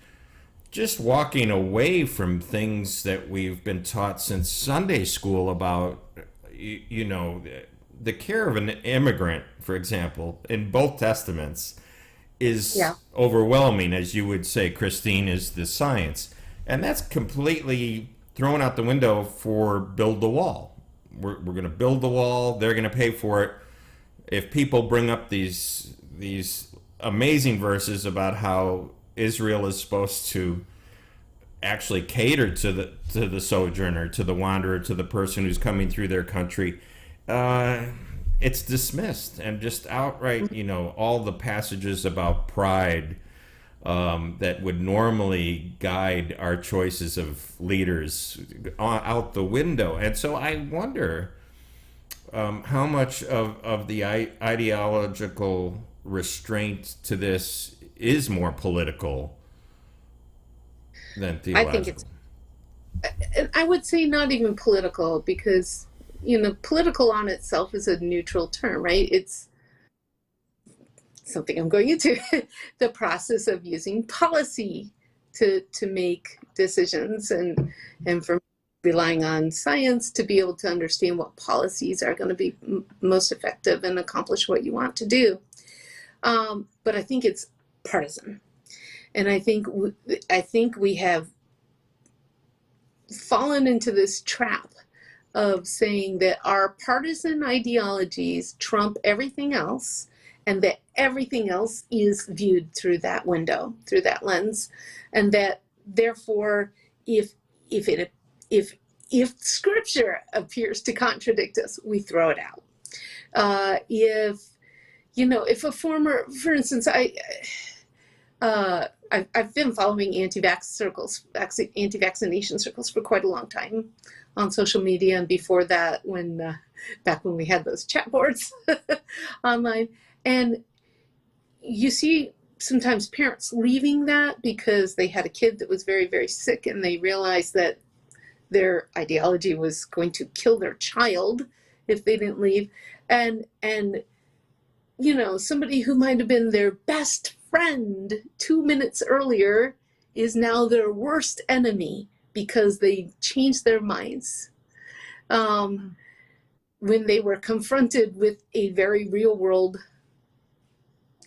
just walking away from things that we've been taught since Sunday school about, the care of an immigrant, for example, in both testaments is overwhelming, as you would say, Christine, is the science. And that's completely thrown out the window for build the wall. We're going to build the wall. They're going to pay for it. If people bring up these amazing verses about how Israel is supposed to actually cater to the sojourner, to the wanderer, to the person who's coming through their country, it's dismissed, and just outright, all the passages about pride that would normally guide our choices of leaders out the window. And so I wonder how much of the ideological restraint to this is more political than theological. I think I would say not even political, because political on itself is a neutral term, right? It's something I'm going into, the process of using policy to make decisions, and for relying on science to be able to understand what policies are going to be most effective and accomplish what you want to do. But I think it's partisan. And I think we have fallen into this trap of saying that our partisan ideologies trump everything else, and that everything else is viewed through that window, through that lens, and that therefore, if Scripture appears to contradict us, we throw it out. If if a former, for instance, I've been following anti-vaccination circles for quite a long time on social media, and before that, back when we had those chat boards online, and you see sometimes parents leaving that because they had a kid that was very, very sick, and they realized that their ideology was going to kill their child if they didn't leave, and somebody who might have been their best friend 2 minutes earlier is now their worst enemy because they changed their minds when they were confronted with a very real world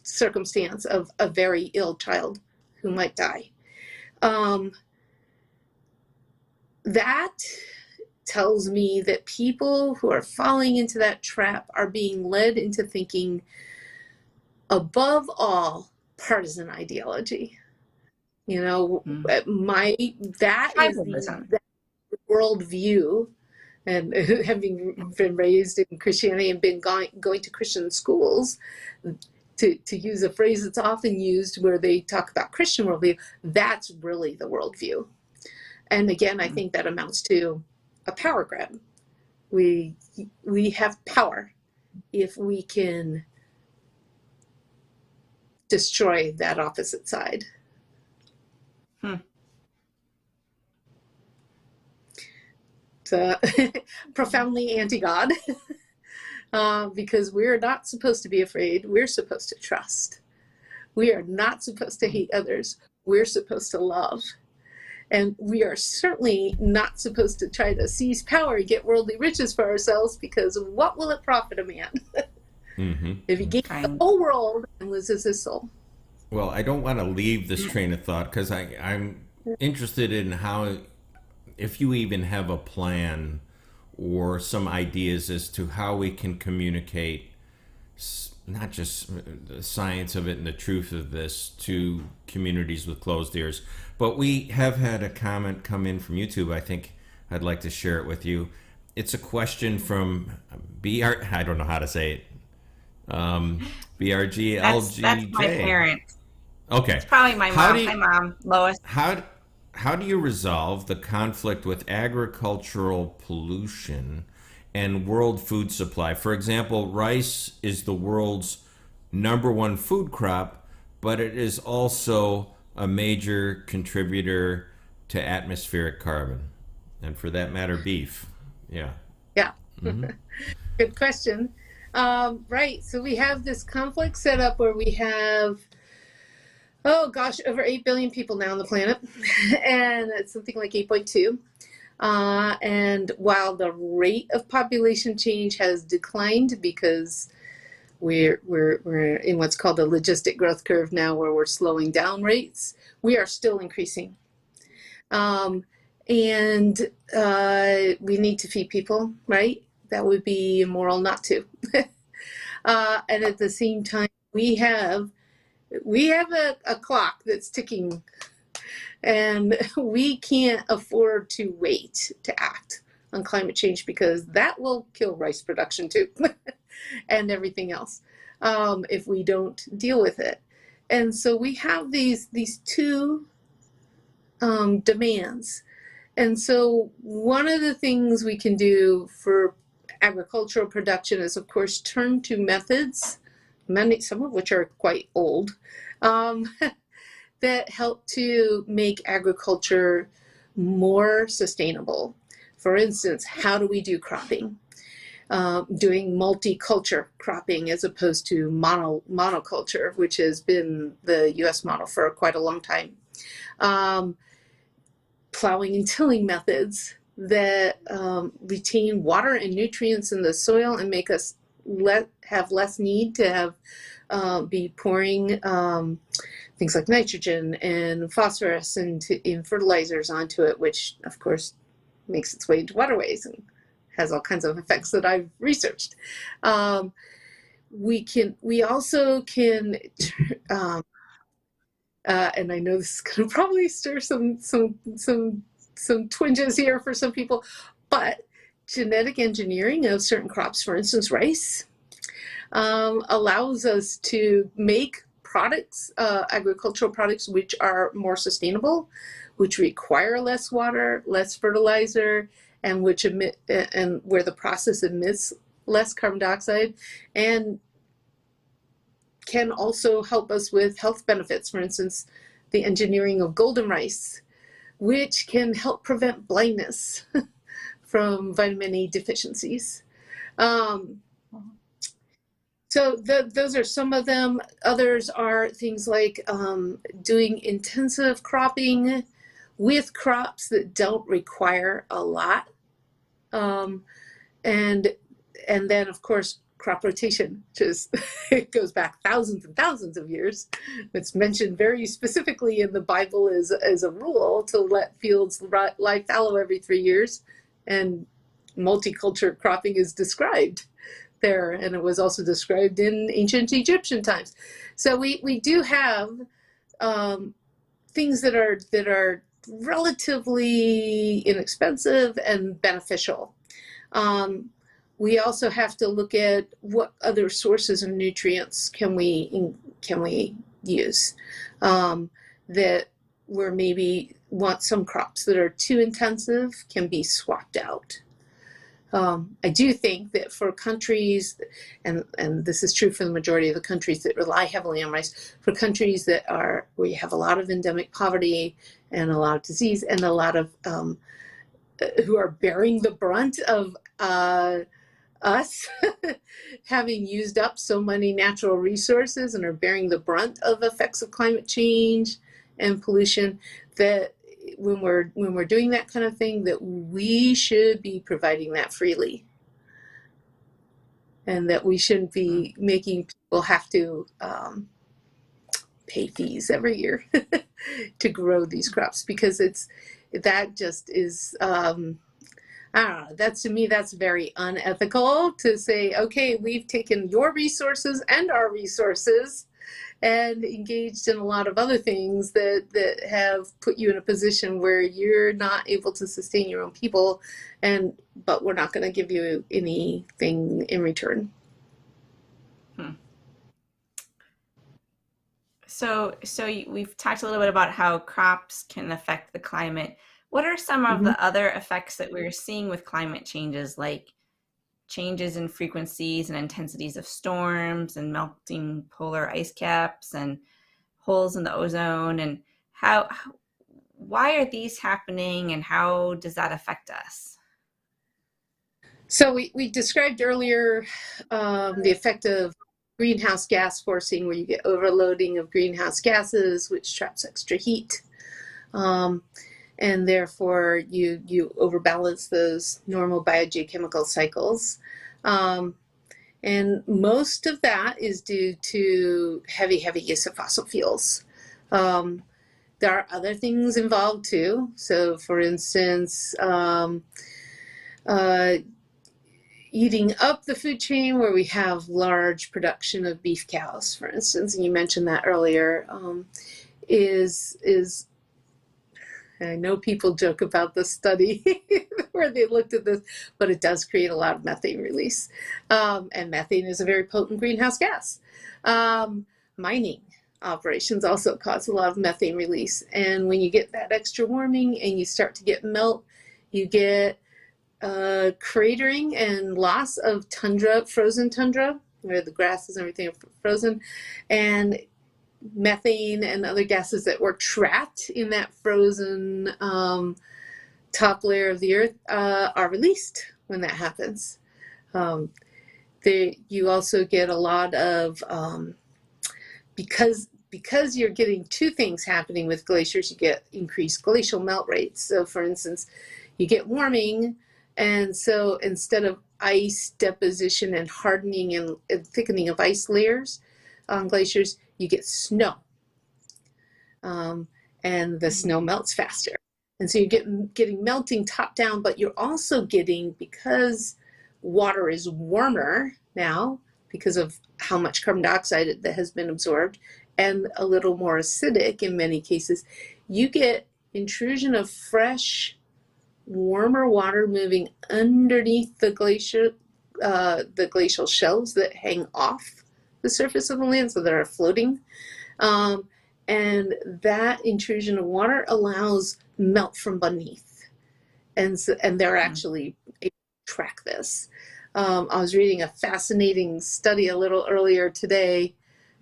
circumstance of a very ill child who might die. That tells me that people who are falling into that trap are being led into thinking, above all, partisan ideology. That is the worldview. And having been raised in Christianity and been going to Christian schools, to use a phrase that's often used where they talk about Christian worldview, that's really the worldview. And again, I think that amounts to a power grab. We have power if we can destroy that opposite side. So, profoundly anti-God, because we're not supposed to be afraid. We're supposed to trust. We are not supposed to hate others. We're supposed to love. And we are certainly not supposed to try to seize power and get worldly riches for ourselves, because what will it profit a man if he gains the whole world and loses his soul? Well, I don't want to leave this train of thought because I'm interested in how, if you even have a plan or some ideas as to how we can communicate not just the science of it and the truth of this to communities with closed ears. But we have had a comment come in from YouTube. I think I'd like to share it with you. It's a question from I don't know how to say it. BRGLGJ. That's my parents. Okay. It's probably my mom. Hi, Mom. Lois. How do you resolve the conflict with agricultural pollution and world food supply? For example, rice is the world's #1 food crop, but it is also a major contributor to atmospheric carbon, and for that matter, beef. Yeah. Mm-hmm. Good question. Right. So we have this conflict set up where we have, over 8 billion people now on the planet, and it's something like 8.2. And while the rate of population change has declined because we're in what's called a logistic growth curve now, where we're slowing down rates, we are still increasing. And we need to feed people, right? That would be immoral not to. And at the same time, we have a clock that's ticking, and we can't afford to wait to act on climate change, because that will kill rice production too and everything else if we don't deal with it. And so we have these two demands. And so one of the things we can do for agricultural production is, of course, turn to methods, some of which are quite old, that help to make agriculture more sustainable. For instance, how do we do cropping? Doing multiculture cropping as opposed to monoculture, which has been the U.S. model for quite a long time. Plowing and tilling methods that retain water and nutrients in the soil and make us have less need to be pouring things like nitrogen and phosphorus and fertilizers onto it, which of course makes its way into waterways and has all kinds of effects that I've researched. We also can, and I know this is going to probably stir some twinges here for some people, but genetic engineering of certain crops, for instance, rice, allows us to make products, agricultural products, which are more sustainable, which require less water, less fertilizer, and which emit, and where the process emits less carbon dioxide, and can also help us with health benefits. For instance, the engineering of golden rice, which can help prevent blindness from vitamin A deficiencies. So those are some of them. Others are things like doing intensive cropping with crops that don't require a lot. And then, of course, crop rotation, just it goes back thousands and thousands of years. It's mentioned very specifically in the Bible as a rule to let fields lie fallow every 3 years, and multicultural cropping is described there, and it was also described in ancient Egyptian times. So we do have things that are relatively inexpensive and beneficial. We also have to look at what other sources of nutrients can we use, that where maybe want some crops that are too intensive can be swapped out. I do think that for countries, and this is true for the majority of the countries that rely heavily on rice, for countries that are where you have a lot of endemic poverty and a lot of disease and a lot of who are bearing the brunt of us having used up so many natural resources and are bearing the brunt of effects of climate change and pollution, that when we're doing that kind of thing, that we should be providing that freely, and that we shouldn't be making people have to pay fees every year to grow these crops, because that just is I don't know, that's, to me, that's very unethical to say, okay, we've taken your resources and our resources and engaged in a lot of other things that have put you in a position where you're not able to sustain your own people, but we're not going to give you anything in return. So we've talked a little bit about how crops can affect the climate. What are some of the other effects that we're seeing with climate changes, like changes in frequencies and intensities of storms and melting polar ice caps and holes in the ozone, and why are these happening, and how does that affect us? So we described earlier the effect of greenhouse gas forcing, where you get overloading of greenhouse gases, which traps extra heat. And therefore you overbalance those normal biogeochemical cycles. And most of that is due to heavy use of fossil fuels. There are other things involved too. So for instance, eating up the food chain, where we have large production of beef cows, for instance, and you mentioned that earlier, is I know people joke about the study where they looked at this, but it does create a lot of methane release. And methane is a very potent greenhouse gas. Mining operations also cause a lot of methane release. And when you get that extra warming and you start to get melt, you get cratering and loss of tundra, frozen tundra, where the grasses and everything are frozen. And methane and other gases that were trapped in that frozen top layer of the earth are released when that happens. You also get a lot of, because you're getting two things happening with glaciers, you get increased glacial melt rates. So for instance, you get warming, and so instead of ice deposition and hardening and thickening of ice layers on glaciers, you get snow, and the snow melts faster. And so you're getting melting top down, but you're also getting, because water is warmer now because of how much carbon dioxide that has been absorbed, and a little more acidic in many cases, you get intrusion of fresh, warmer water moving underneath the glacier the glacial shelves that hang off the surface of the land, so that are floating. And that intrusion of water allows melt from beneath. And they're actually able to track this. I was reading a fascinating study a little earlier today,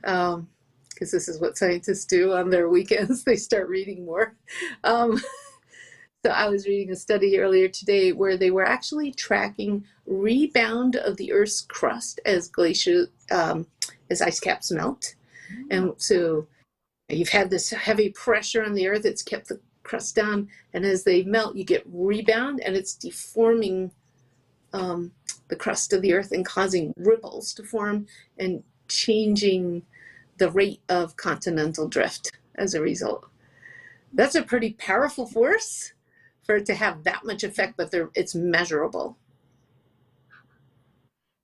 because this is what scientists do on their weekends. They start reading more. So I was reading a study earlier today where they were actually tracking rebound of the Earth's crust as as ice caps melt. And so you've had this heavy pressure on the Earth, it's kept the crust down, and as they melt, you get rebound, and it's deforming the crust of the Earth and causing ripples to form and changing the rate of continental drift as a result. That's a pretty powerful force for it to have that much effect, but it's measurable.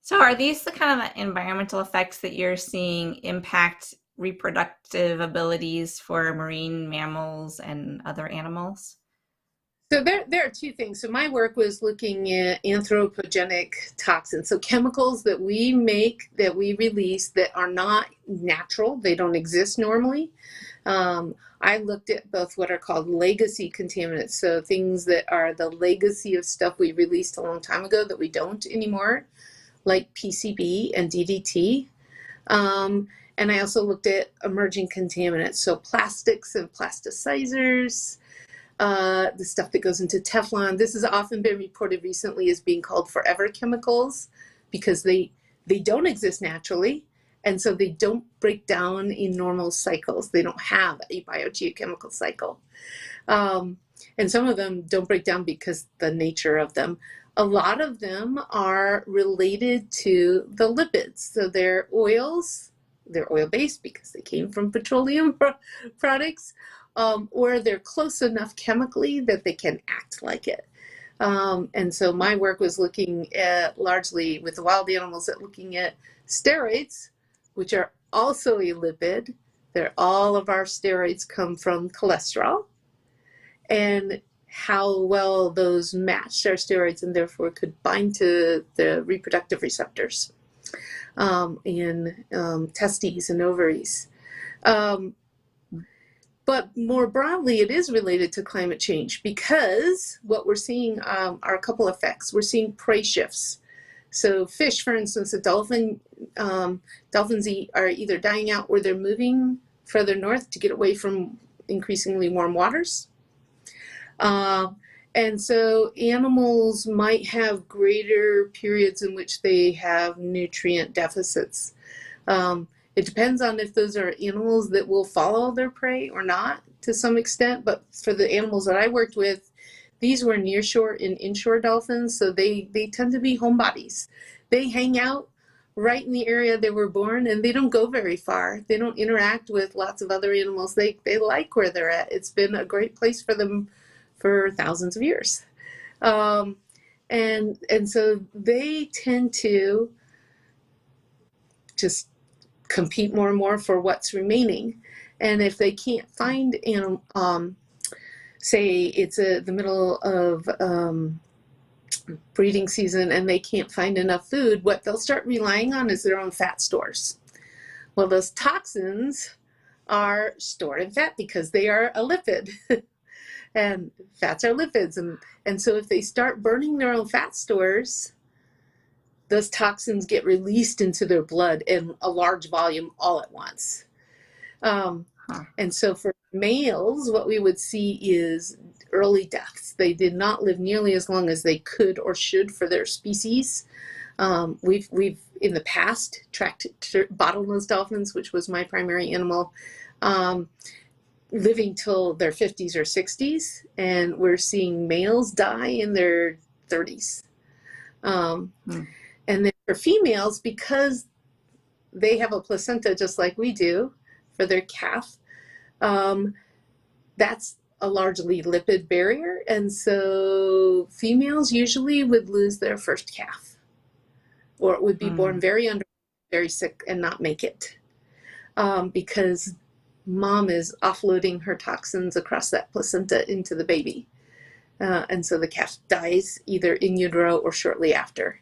So are these the kind of environmental effects that you're seeing impact reproductive abilities for marine mammals and other animals? So there are two things. So my work was looking at anthropogenic toxins, so chemicals that we make, that we release, that are not natural, they don't exist normally. I looked at both what are called legacy contaminants, so things that are the legacy of stuff we released a long time ago that we don't anymore, like PCB and DDT. And I also looked at emerging contaminants, so plastics and plasticizers, the stuff that goes into Teflon. This has often been reported recently as being called forever chemicals because they don't exist naturally, and so they don't break down in normal cycles. They don't have a biogeochemical cycle. And some of them don't break down because the nature of them. A lot of them are related to the lipids. So they're oils, they're oil-based because they came from petroleum products, or they're close enough chemically that they can act like it. And so my work was looking at, largely with the wild animals, at looking at steroids, which are also a lipid. All of our steroids come from cholesterol, and how well those matched our steroids and therefore could bind to the reproductive receptors in testes and ovaries. But more broadly, it is related to climate change, because what we're seeing are a couple effects. We're seeing prey shifts. So fish, for instance, dolphins are either dying out or they're moving further north to get away from increasingly warm waters. And so animals might have greater periods in which they have nutrient deficits. It depends on if those are animals that will follow their prey or not to some extent, but for the animals that I worked with, these were nearshore and inshore dolphins, so they tend to be homebodies. They hang out right in the area they were born, and they don't go very far. They don't interact with lots of other animals. They like where they're at. It's been a great place for them for thousands of years. And so they tend to just compete more and more for what's remaining. And if they can't find, say it's the middle of breeding season and they can't find enough food, what they'll start relying on is their own fat stores. Well, those toxins are stored in fat because they are a lipid. And fats are lipids. And so if they start burning their own fat stores, those toxins get released into their blood in a large volume all at once. And so for males, what we would see is early deaths. They did not live nearly as long as they could or should for their species. We've in the past tracked bottlenose dolphins, which was my primary animal, living till their 50s or 60s, and we're seeing males die in their 30s. And then for females, because they have a placenta just like we do for their calf, that's a largely lipid barrier, and so females usually would lose their first calf, or it would be born very sick and not make it, because mom is offloading her toxins across that placenta into the baby. And so the calf dies either in utero or shortly after.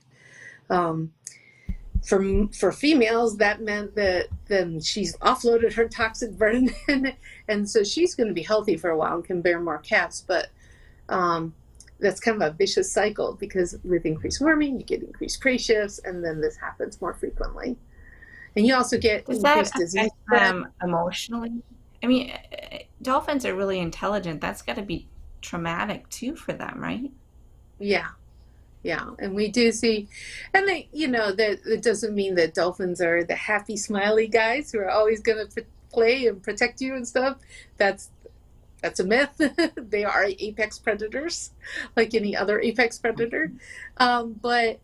For females, that meant that then she's offloaded her toxic burden, and so she's going to be healthy for a while and can bear more calves. But that's kind of a vicious cycle, because with increased warming, you get increased prey shifts, and then this happens more frequently. And you also get increased disease. Emotionally? I mean, dolphins are really intelligent. That's got to be traumatic too for them, right? Yeah. Yeah, and we do see, and they, that it doesn't mean that dolphins are the happy, smiley guys who are always going to play and protect you and stuff. That's a myth. They are apex predators, like any other apex predator. But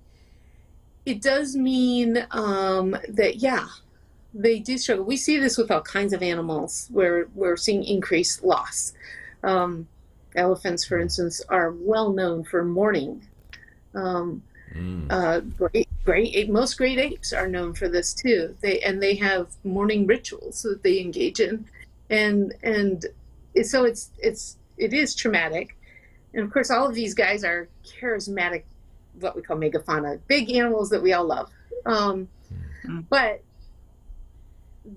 it does mean that, yeah, they do struggle. We see this with all kinds of animals where we're seeing increased loss. Elephants, for instance, are well known for mourning. Most great apes are known for this too. They have mourning rituals that they engage in, and so it is traumatic. And of course, all of these guys are charismatic, what we call megafauna, big animals that we all love. But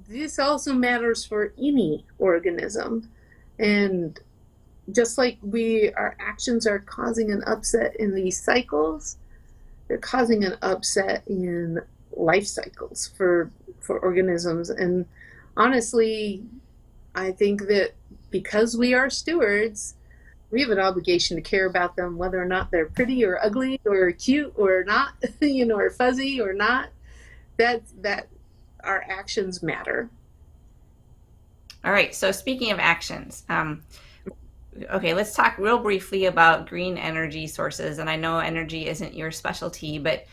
this also matters for any organism, and just like our actions are causing an upset in these cycles, they're causing an upset in life cycles for organisms. And honestly, I think that because we are stewards, we have an obligation to care about them, whether or not they're pretty or ugly or cute or not, or fuzzy or not. That our actions matter. All right. So speaking of actions, okay, let's talk real briefly about green energy sources. And I know energy isn't your specialty, but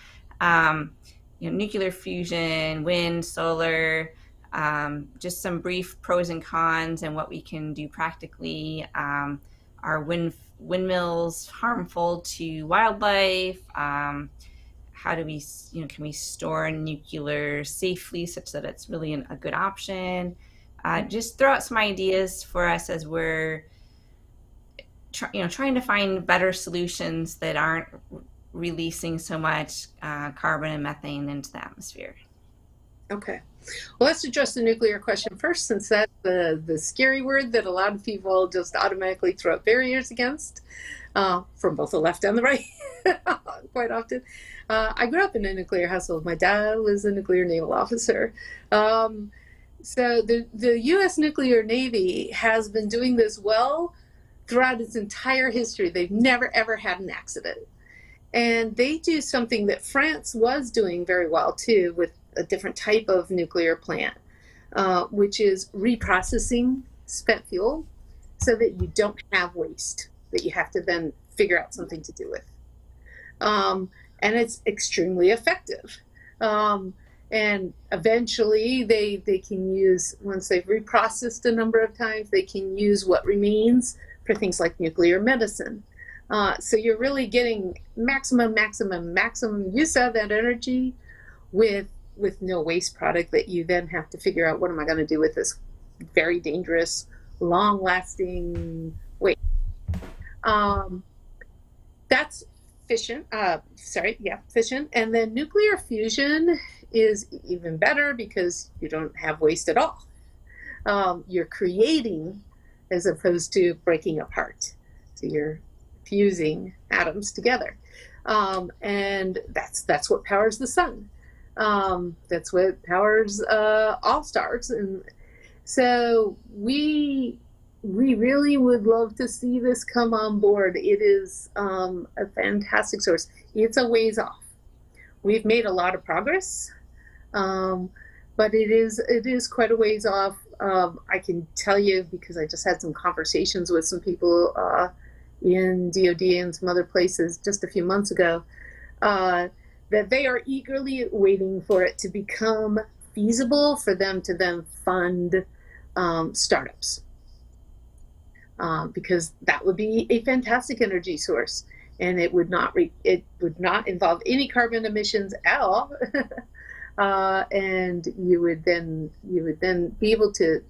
nuclear fusion, wind, solar, just some brief pros and cons and what we can do practically. Are windmills harmful to wildlife? How do we, can we store nuclear safely such that it's really a good option? Just throw out some ideas for us as we're trying to find better solutions that aren't releasing so much carbon and methane into the atmosphere. Okay. Well, let's address the nuclear question first, since that's the scary word that a lot of people just automatically throw up barriers against, from both the left and the right, quite often. I grew up in a nuclear household. My dad was a nuclear naval officer. So the U.S. nuclear Navy has been doing this well throughout its entire history. They've never, ever had an accident. And they do something that France was doing very well, too, with a different type of nuclear plant, which is reprocessing spent fuel so that you don't have waste that you have to then figure out something to do with. And it's extremely effective. And eventually they can use, once they've reprocessed a number of times, they can use what remains for things like nuclear medicine. So you're really getting maximum use out of that energy with no waste product that you then have to figure out, what am I going to do with this very dangerous, long-lasting waste? That's fission. Fission. And then nuclear fusion is even better because you don't have waste at all. You're creating as opposed to breaking apart. So you're fusing atoms together. And that's what powers the sun. That's what powers all stars. And so we really would love to see this come on board. It is a fantastic source. It's a ways off. We've made a lot of progress, but it is quite a ways off. I can tell you, because I just had some conversations with some people in DOD and some other places just a few months ago, that they are eagerly waiting for it to become feasible for them to then fund startups. Because that would be a fantastic energy source, and it would not involve any carbon emissions at all. And you would then be able to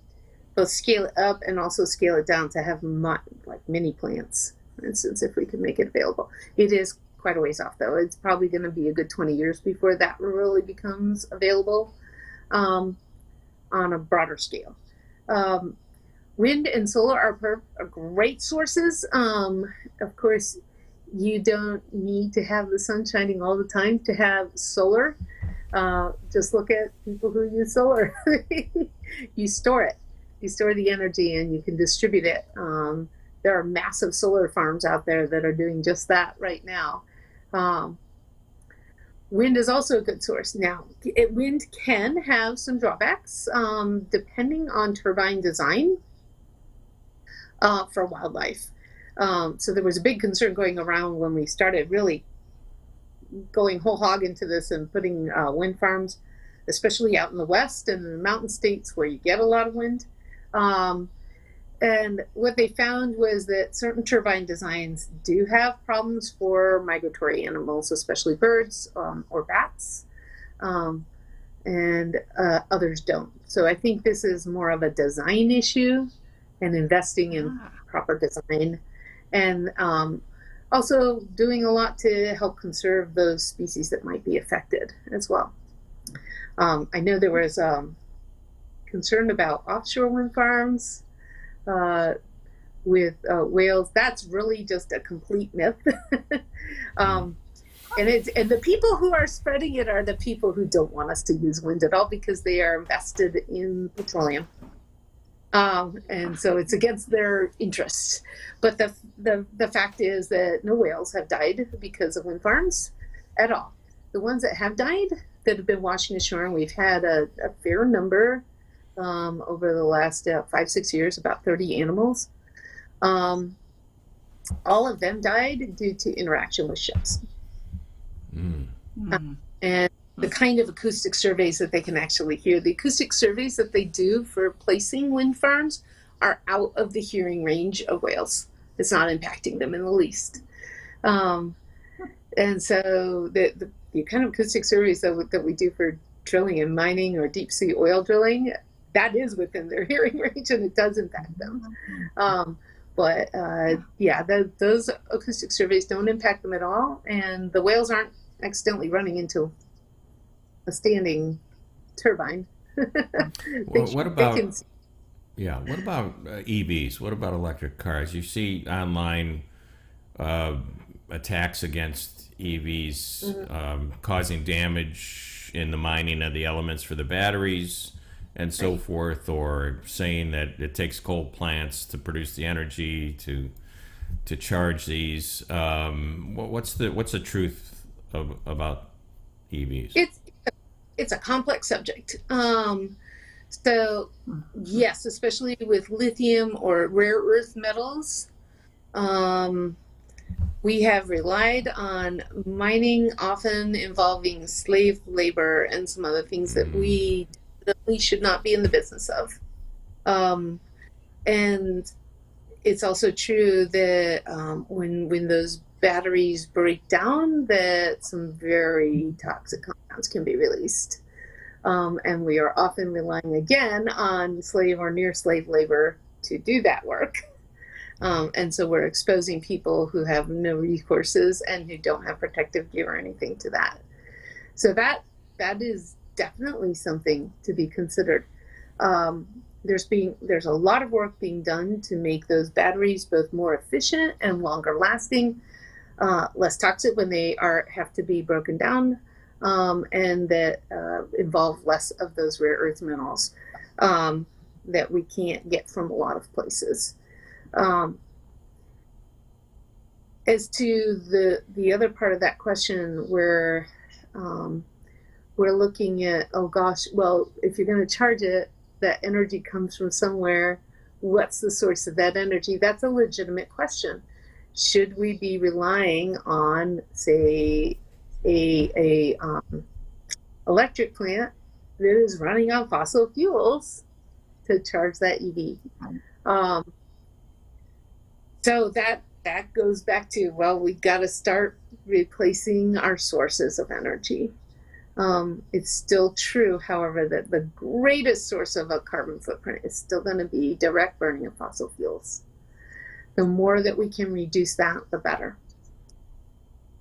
both scale it up and also scale it down to have like mini plants, for instance, if we could make it available. It is quite quite a ways off, though. It's probably going to be a good 20 years before that really becomes available on a broader scale. Wind and solar are great sources. Of course, you don't need to have the sun shining all the time to have solar. Just look at people who use solar. You store it. You store the energy and you can distribute it. There are massive solar farms out there that are doing just that right now. Wind is also a good source. Now, wind can have some drawbacks depending on turbine design for wildlife. So there was a big concern going around when we started really going whole hog into this and putting wind farms, especially out in the West and in the mountain states where you get a lot of wind. And what they found was that certain turbine designs do have problems for migratory animals, especially birds or bats, and others don't. So I think this is more of a design issue and investing in proper design, and also doing a lot to help conserve those species that might be affected as well. I know there was concern about offshore wind farms with whales. That's really just a complete myth. And the people who are spreading it are the people who don't want us to use wind at all because they are invested in petroleum. And so it's against their interests. But the fact is that no whales have died because of wind farms at all. The ones that have died that have been washing ashore, and we've had a fair number over the last 5-6 years, about 30 animals. All of them died due to interaction with ships. And the kind of acoustic surveys that they can actually hear, the acoustic surveys that they do for placing wind farms are out of the hearing range of whales. It's not impacting them in the least. And so the kind of acoustic surveys that we do for drilling and mining or deep sea oil drilling, that is within their hearing range and it does impact them. Those acoustic surveys don't impact them at all, and the whales aren't accidentally running into a standing turbine. What about EVs? What about electric cars? You see online attacks against EVs causing damage in the mining of the elements for the batteries and so forth, or saying that it takes coal plants to produce the energy to charge these. What's the truth about EVs? It's a complex subject. So yes, especially with lithium or rare earth metals, we have relied on mining, often involving slave labor and some other things that we should not be in the business of. And it's also true that when those batteries break down, that some very toxic compounds can be released. And we are often relying again on slave or near slave labor to do that work. And so we're exposing people who have no recourses and who don't have protective gear or anything to that. So that is definitely something to be considered. There's a lot of work being done to make those batteries both more efficient and longer lasting, less toxic when they have to be broken down, and that involve less of those rare earth minerals that we can't get from a lot of places. As to the other part of that question, where we're looking at, oh gosh, well, if you're going to charge it, that energy comes from somewhere. What's the source of that energy? That's a legitimate question. Should we be relying on, say, a electric plant that is running on fossil fuels to charge that EV? So that goes back to, well, we've got to start replacing our sources of energy. It's still true, however, that the greatest source of a carbon footprint is still going to be direct burning of fossil fuels. The more that we can reduce that, the better.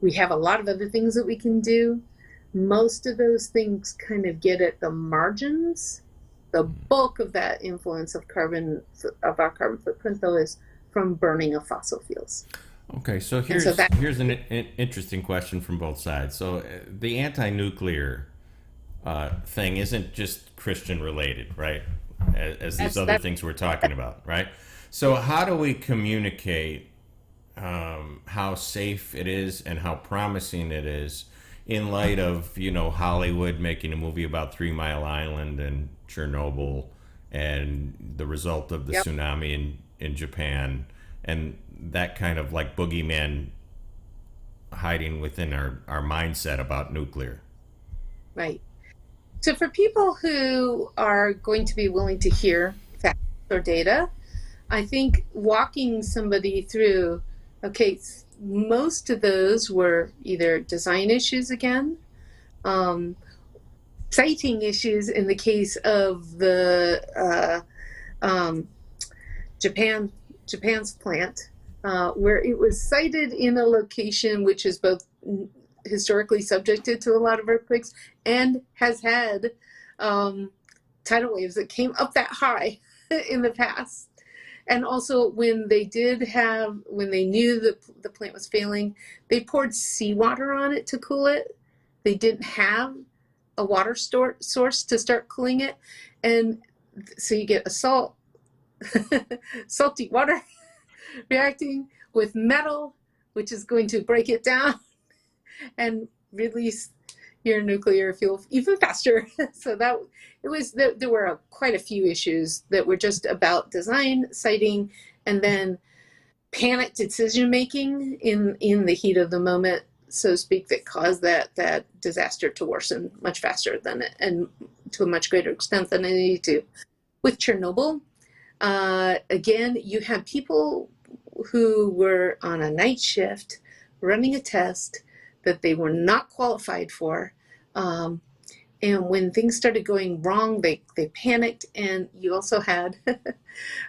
We have a lot of other things that we can do. Most of those things kind of get at the margins. The bulk of that influence of our carbon footprint, though, is from burning of fossil fuels. Okay, so so here's an interesting question from both sides. So the anti-nuclear thing isn't just Christian related, right? As these other things we're talking about, right? So how do we communicate how safe it is and how promising it is in light of, Hollywood making a movie about 3 Mile Island and Chernobyl and the result of the tsunami in Japan, and that kind of like boogeyman hiding within our mindset about nuclear? Right. So for people who are going to be willing to hear facts or data, I think walking somebody through, okay, most of those were either design issues again, siting issues in the case of the Japan's plant, where it was sited in a location which is both historically subjected to a lot of earthquakes and has had tidal waves that came up that high in the past. And also when they knew the plant was failing, they poured seawater on it to cool it. They didn't have a water source to start cooling it. And so you get a salty water reacting with metal, which is going to break it down and release your nuclear fuel even faster. So there were quite a few issues that were just about design, siting, and then panic decision making in the heat of the moment, so to speak, that caused that disaster to worsen much faster than it, and to a much greater extent than it needed to. With Chernobyl, again, you had people who were on a night shift running a test that they were not qualified for. And when things started going wrong, they panicked. And you also had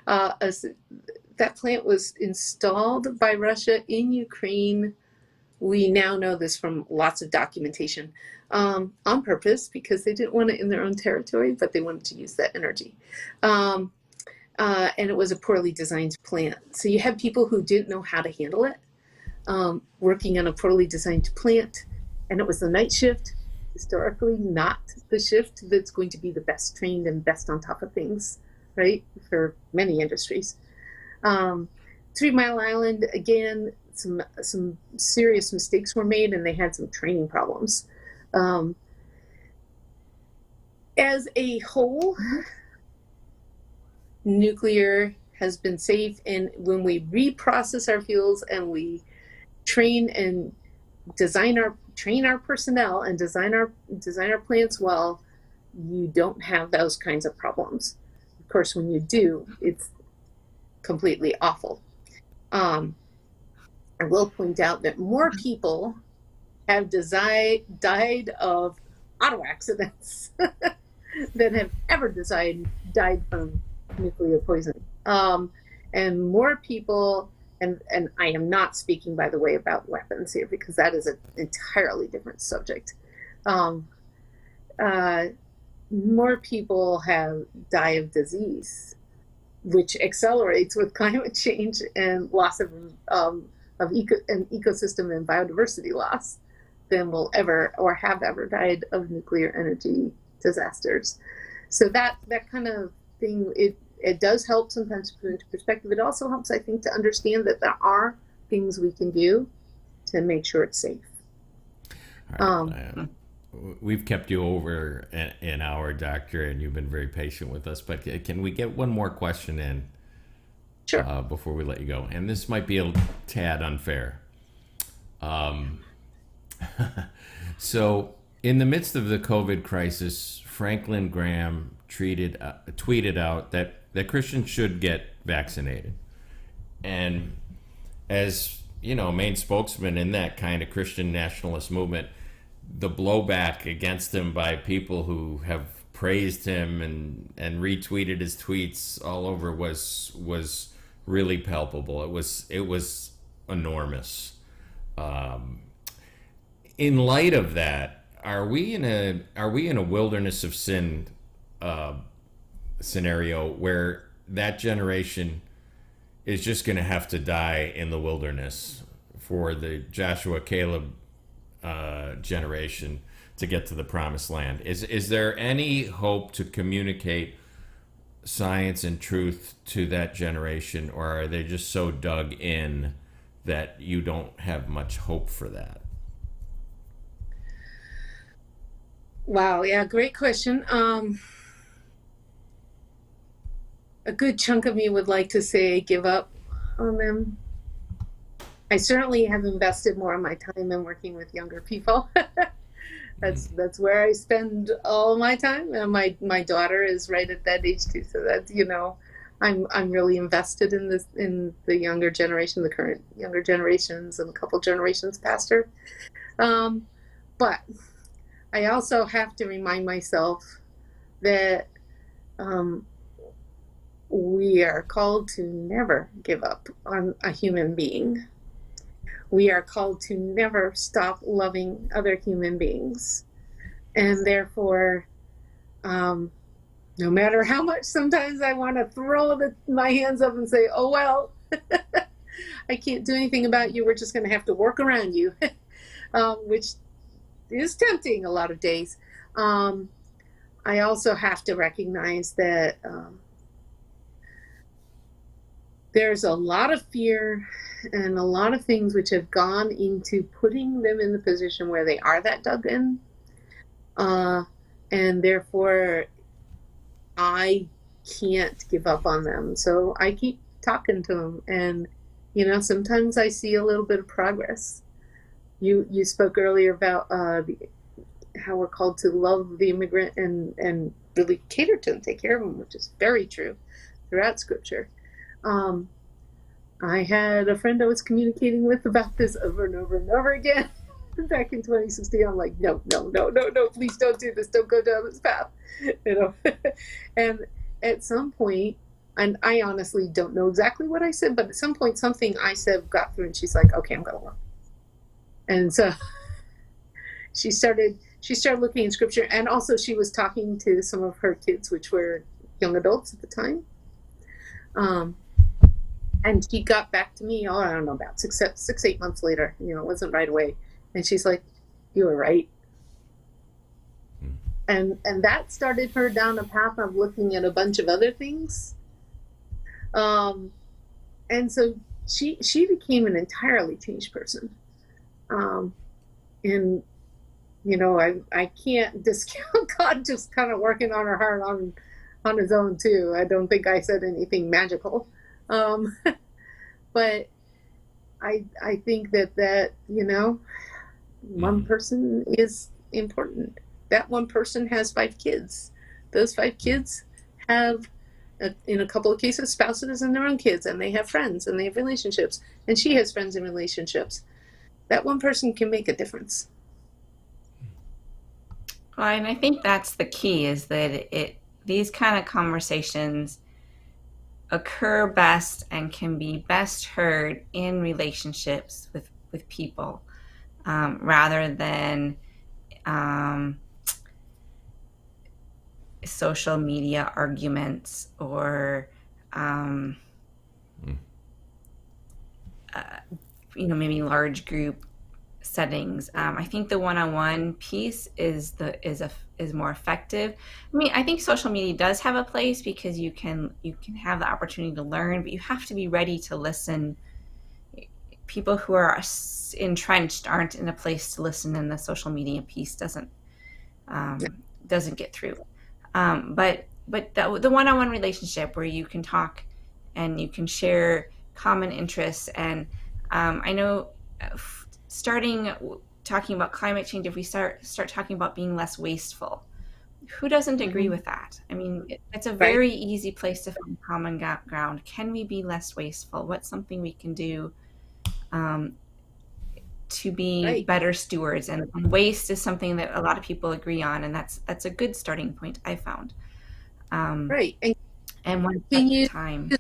that plant was installed by Russia in Ukraine. We now know this from lots of documentation, on purpose, because they didn't want it in their own territory, but they wanted to use that energy. And it was a poorly designed plant. So you had people who didn't know how to handle it, working on a poorly designed plant, and it was the night shift, historically not the shift that's going to be the best trained and best on top of things, right, for many industries. 3 Mile Island, again, some serious mistakes were made, and they had some training problems. As a whole, nuclear has been safe, and when we reprocess our fuels and we train and train our personnel and design our plants well, you don't have those kinds of problems. Of course, when you do, it's completely awful. I will point out that more people have died of auto accidents than have ever died from nuclear poisoning. And more people, and I am not speaking, by the way, about weapons here, because that is an entirely different subject. More people have died of disease, which accelerates with climate change and loss of ecosystem and biodiversity loss, than will ever or have ever died of nuclear energy disasters. So that kind of thing, it does help sometimes to put into perspective. It also helps, I think, to understand that there are things we can do to make sure it's safe. We've kept you over an hour, Doctor, and you've been very patient with us. But can we get one more question in? Sure. Before we let you go? And this might be a tad unfair. So, in the midst of the COVID crisis, Franklin Graham tweeted out that Christians should get vaccinated. And as, main spokesman in that kind of Christian nationalist movement, the blowback against him by people who have praised him and retweeted his tweets all over was really palpable. It was enormous. in light of that, are we in a wilderness of sin scenario where that generation is just going to have to die in the wilderness for the Joshua Caleb generation to get to the promised land? Is there any hope to communicate science and truth to that generation, or are they just so dug in that you don't have much hope for that? Wow, yeah, great question. A good chunk of me would like to say give up on them. I certainly have invested more of my time in working with younger people. That's where I spend all my time, and my daughter is right at that age too. So that's, I'm really invested in the younger generation, the current younger generations, and a couple generations past her. But I also have to remind myself that we are called to never give up on a human being. We are called to never stop loving other human beings. And therefore, no matter how much sometimes I want to throw my hands up and say, oh, well, I can't do anything about you. We're just going to have to work around you, which is tempting a lot of days. I also have to recognize that there's a lot of fear and a lot of things which have gone into putting them in the position where they are that dug in. And therefore, I can't give up on them. So I keep talking to them. And, sometimes I see a little bit of progress. You spoke earlier about how we're called to love the immigrant and really cater to them, take care of them, which is very true throughout Scripture. I had a friend I was communicating with about this over and over and over again back in 2016. I'm like, no, please don't do this. Don't go down this path. And at some point, and I honestly don't know exactly what I said, but at some point something I said got through, and she's like, okay, I'm going to work. And so she started looking in Scripture, and also she was talking to some of her kids, which were young adults at the time. And she got back to me, I don't know, about 8 months later. It wasn't right away. And she's like, you were right. And that started her down a path of looking at a bunch of other things. And so she became an entirely changed person. And, I can't discount God just kind of working on her heart on his own too. I don't think I said anything magical. But I think that one person is important. That one person has 5 kids. Those 5 kids have, in a couple of cases, spouses and their own kids, and they have friends and they have relationships, and she has friends and relationships. That one person can make a difference. Well, and I think that's the key, is that these kind of conversations occur best and can be best heard in relationships with people, rather than social media arguments or maybe large group settings. I think the one-on-one piece is more effective. I think social media does have a place because you can have the opportunity to learn, but you have to be ready to listen. People who are entrenched aren't in a place to listen, and the social media piece doesn't get through. But the one-on-one relationship where you can talk and you can share common interests, and I know starting talking about climate change, if we start talking about being less wasteful, who doesn't agree with that? It's a very easy place to find common ground. Can we be less wasteful? What's something we can do to be better stewards? And waste is something that a lot of people agree on, and that's a good starting point, I found. And one time,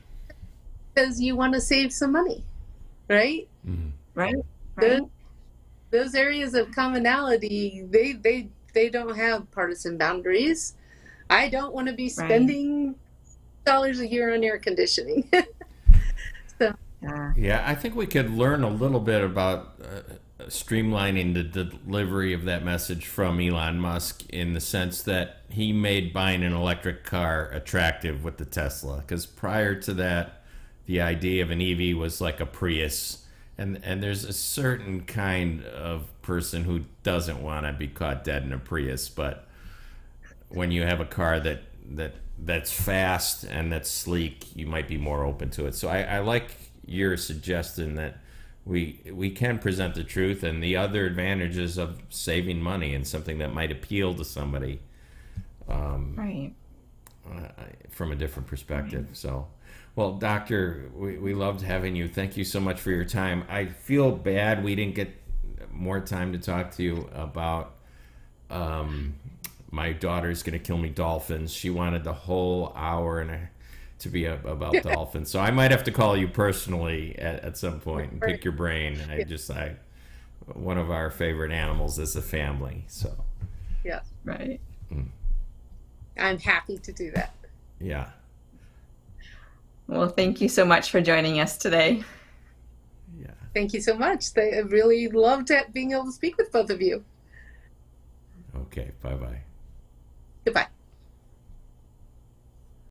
because you want to save some money, right? Right. Good. those areas of commonality, they don't have partisan boundaries. I don't want to be Right. spending dollars a year on air conditioning. So, Yeah. Yeah, I think we could learn a little bit about streamlining the delivery of that message from Elon Musk in the sense that he made buying an electric car attractive with the Tesla. Because prior to that, the idea of an EV was like a Prius. And there's a certain kind of person who doesn't want to be caught dead in a Prius. But when you have a car that's fast and that's sleek, you might be more open to it. So I like your suggestion that we can present the truth and the other advantages of saving money and something that might appeal to somebody Right. from a different perspective. So, well, Doctor, we loved having you. Thank you so much for your time. I feel bad we didn't get more time to talk to you about my daughter's going to kill me dolphins. She wanted the whole hour to be about dolphins. So I might have to call you personally at some point and pick your brain. One of our favorite animals as a family. So yeah, Right. I'm happy to do that. yeah. Well, thank you so much for joining us today. Yeah. Thank you so much. I really loved being able to speak with both of you. Okay. Bye-bye. Goodbye.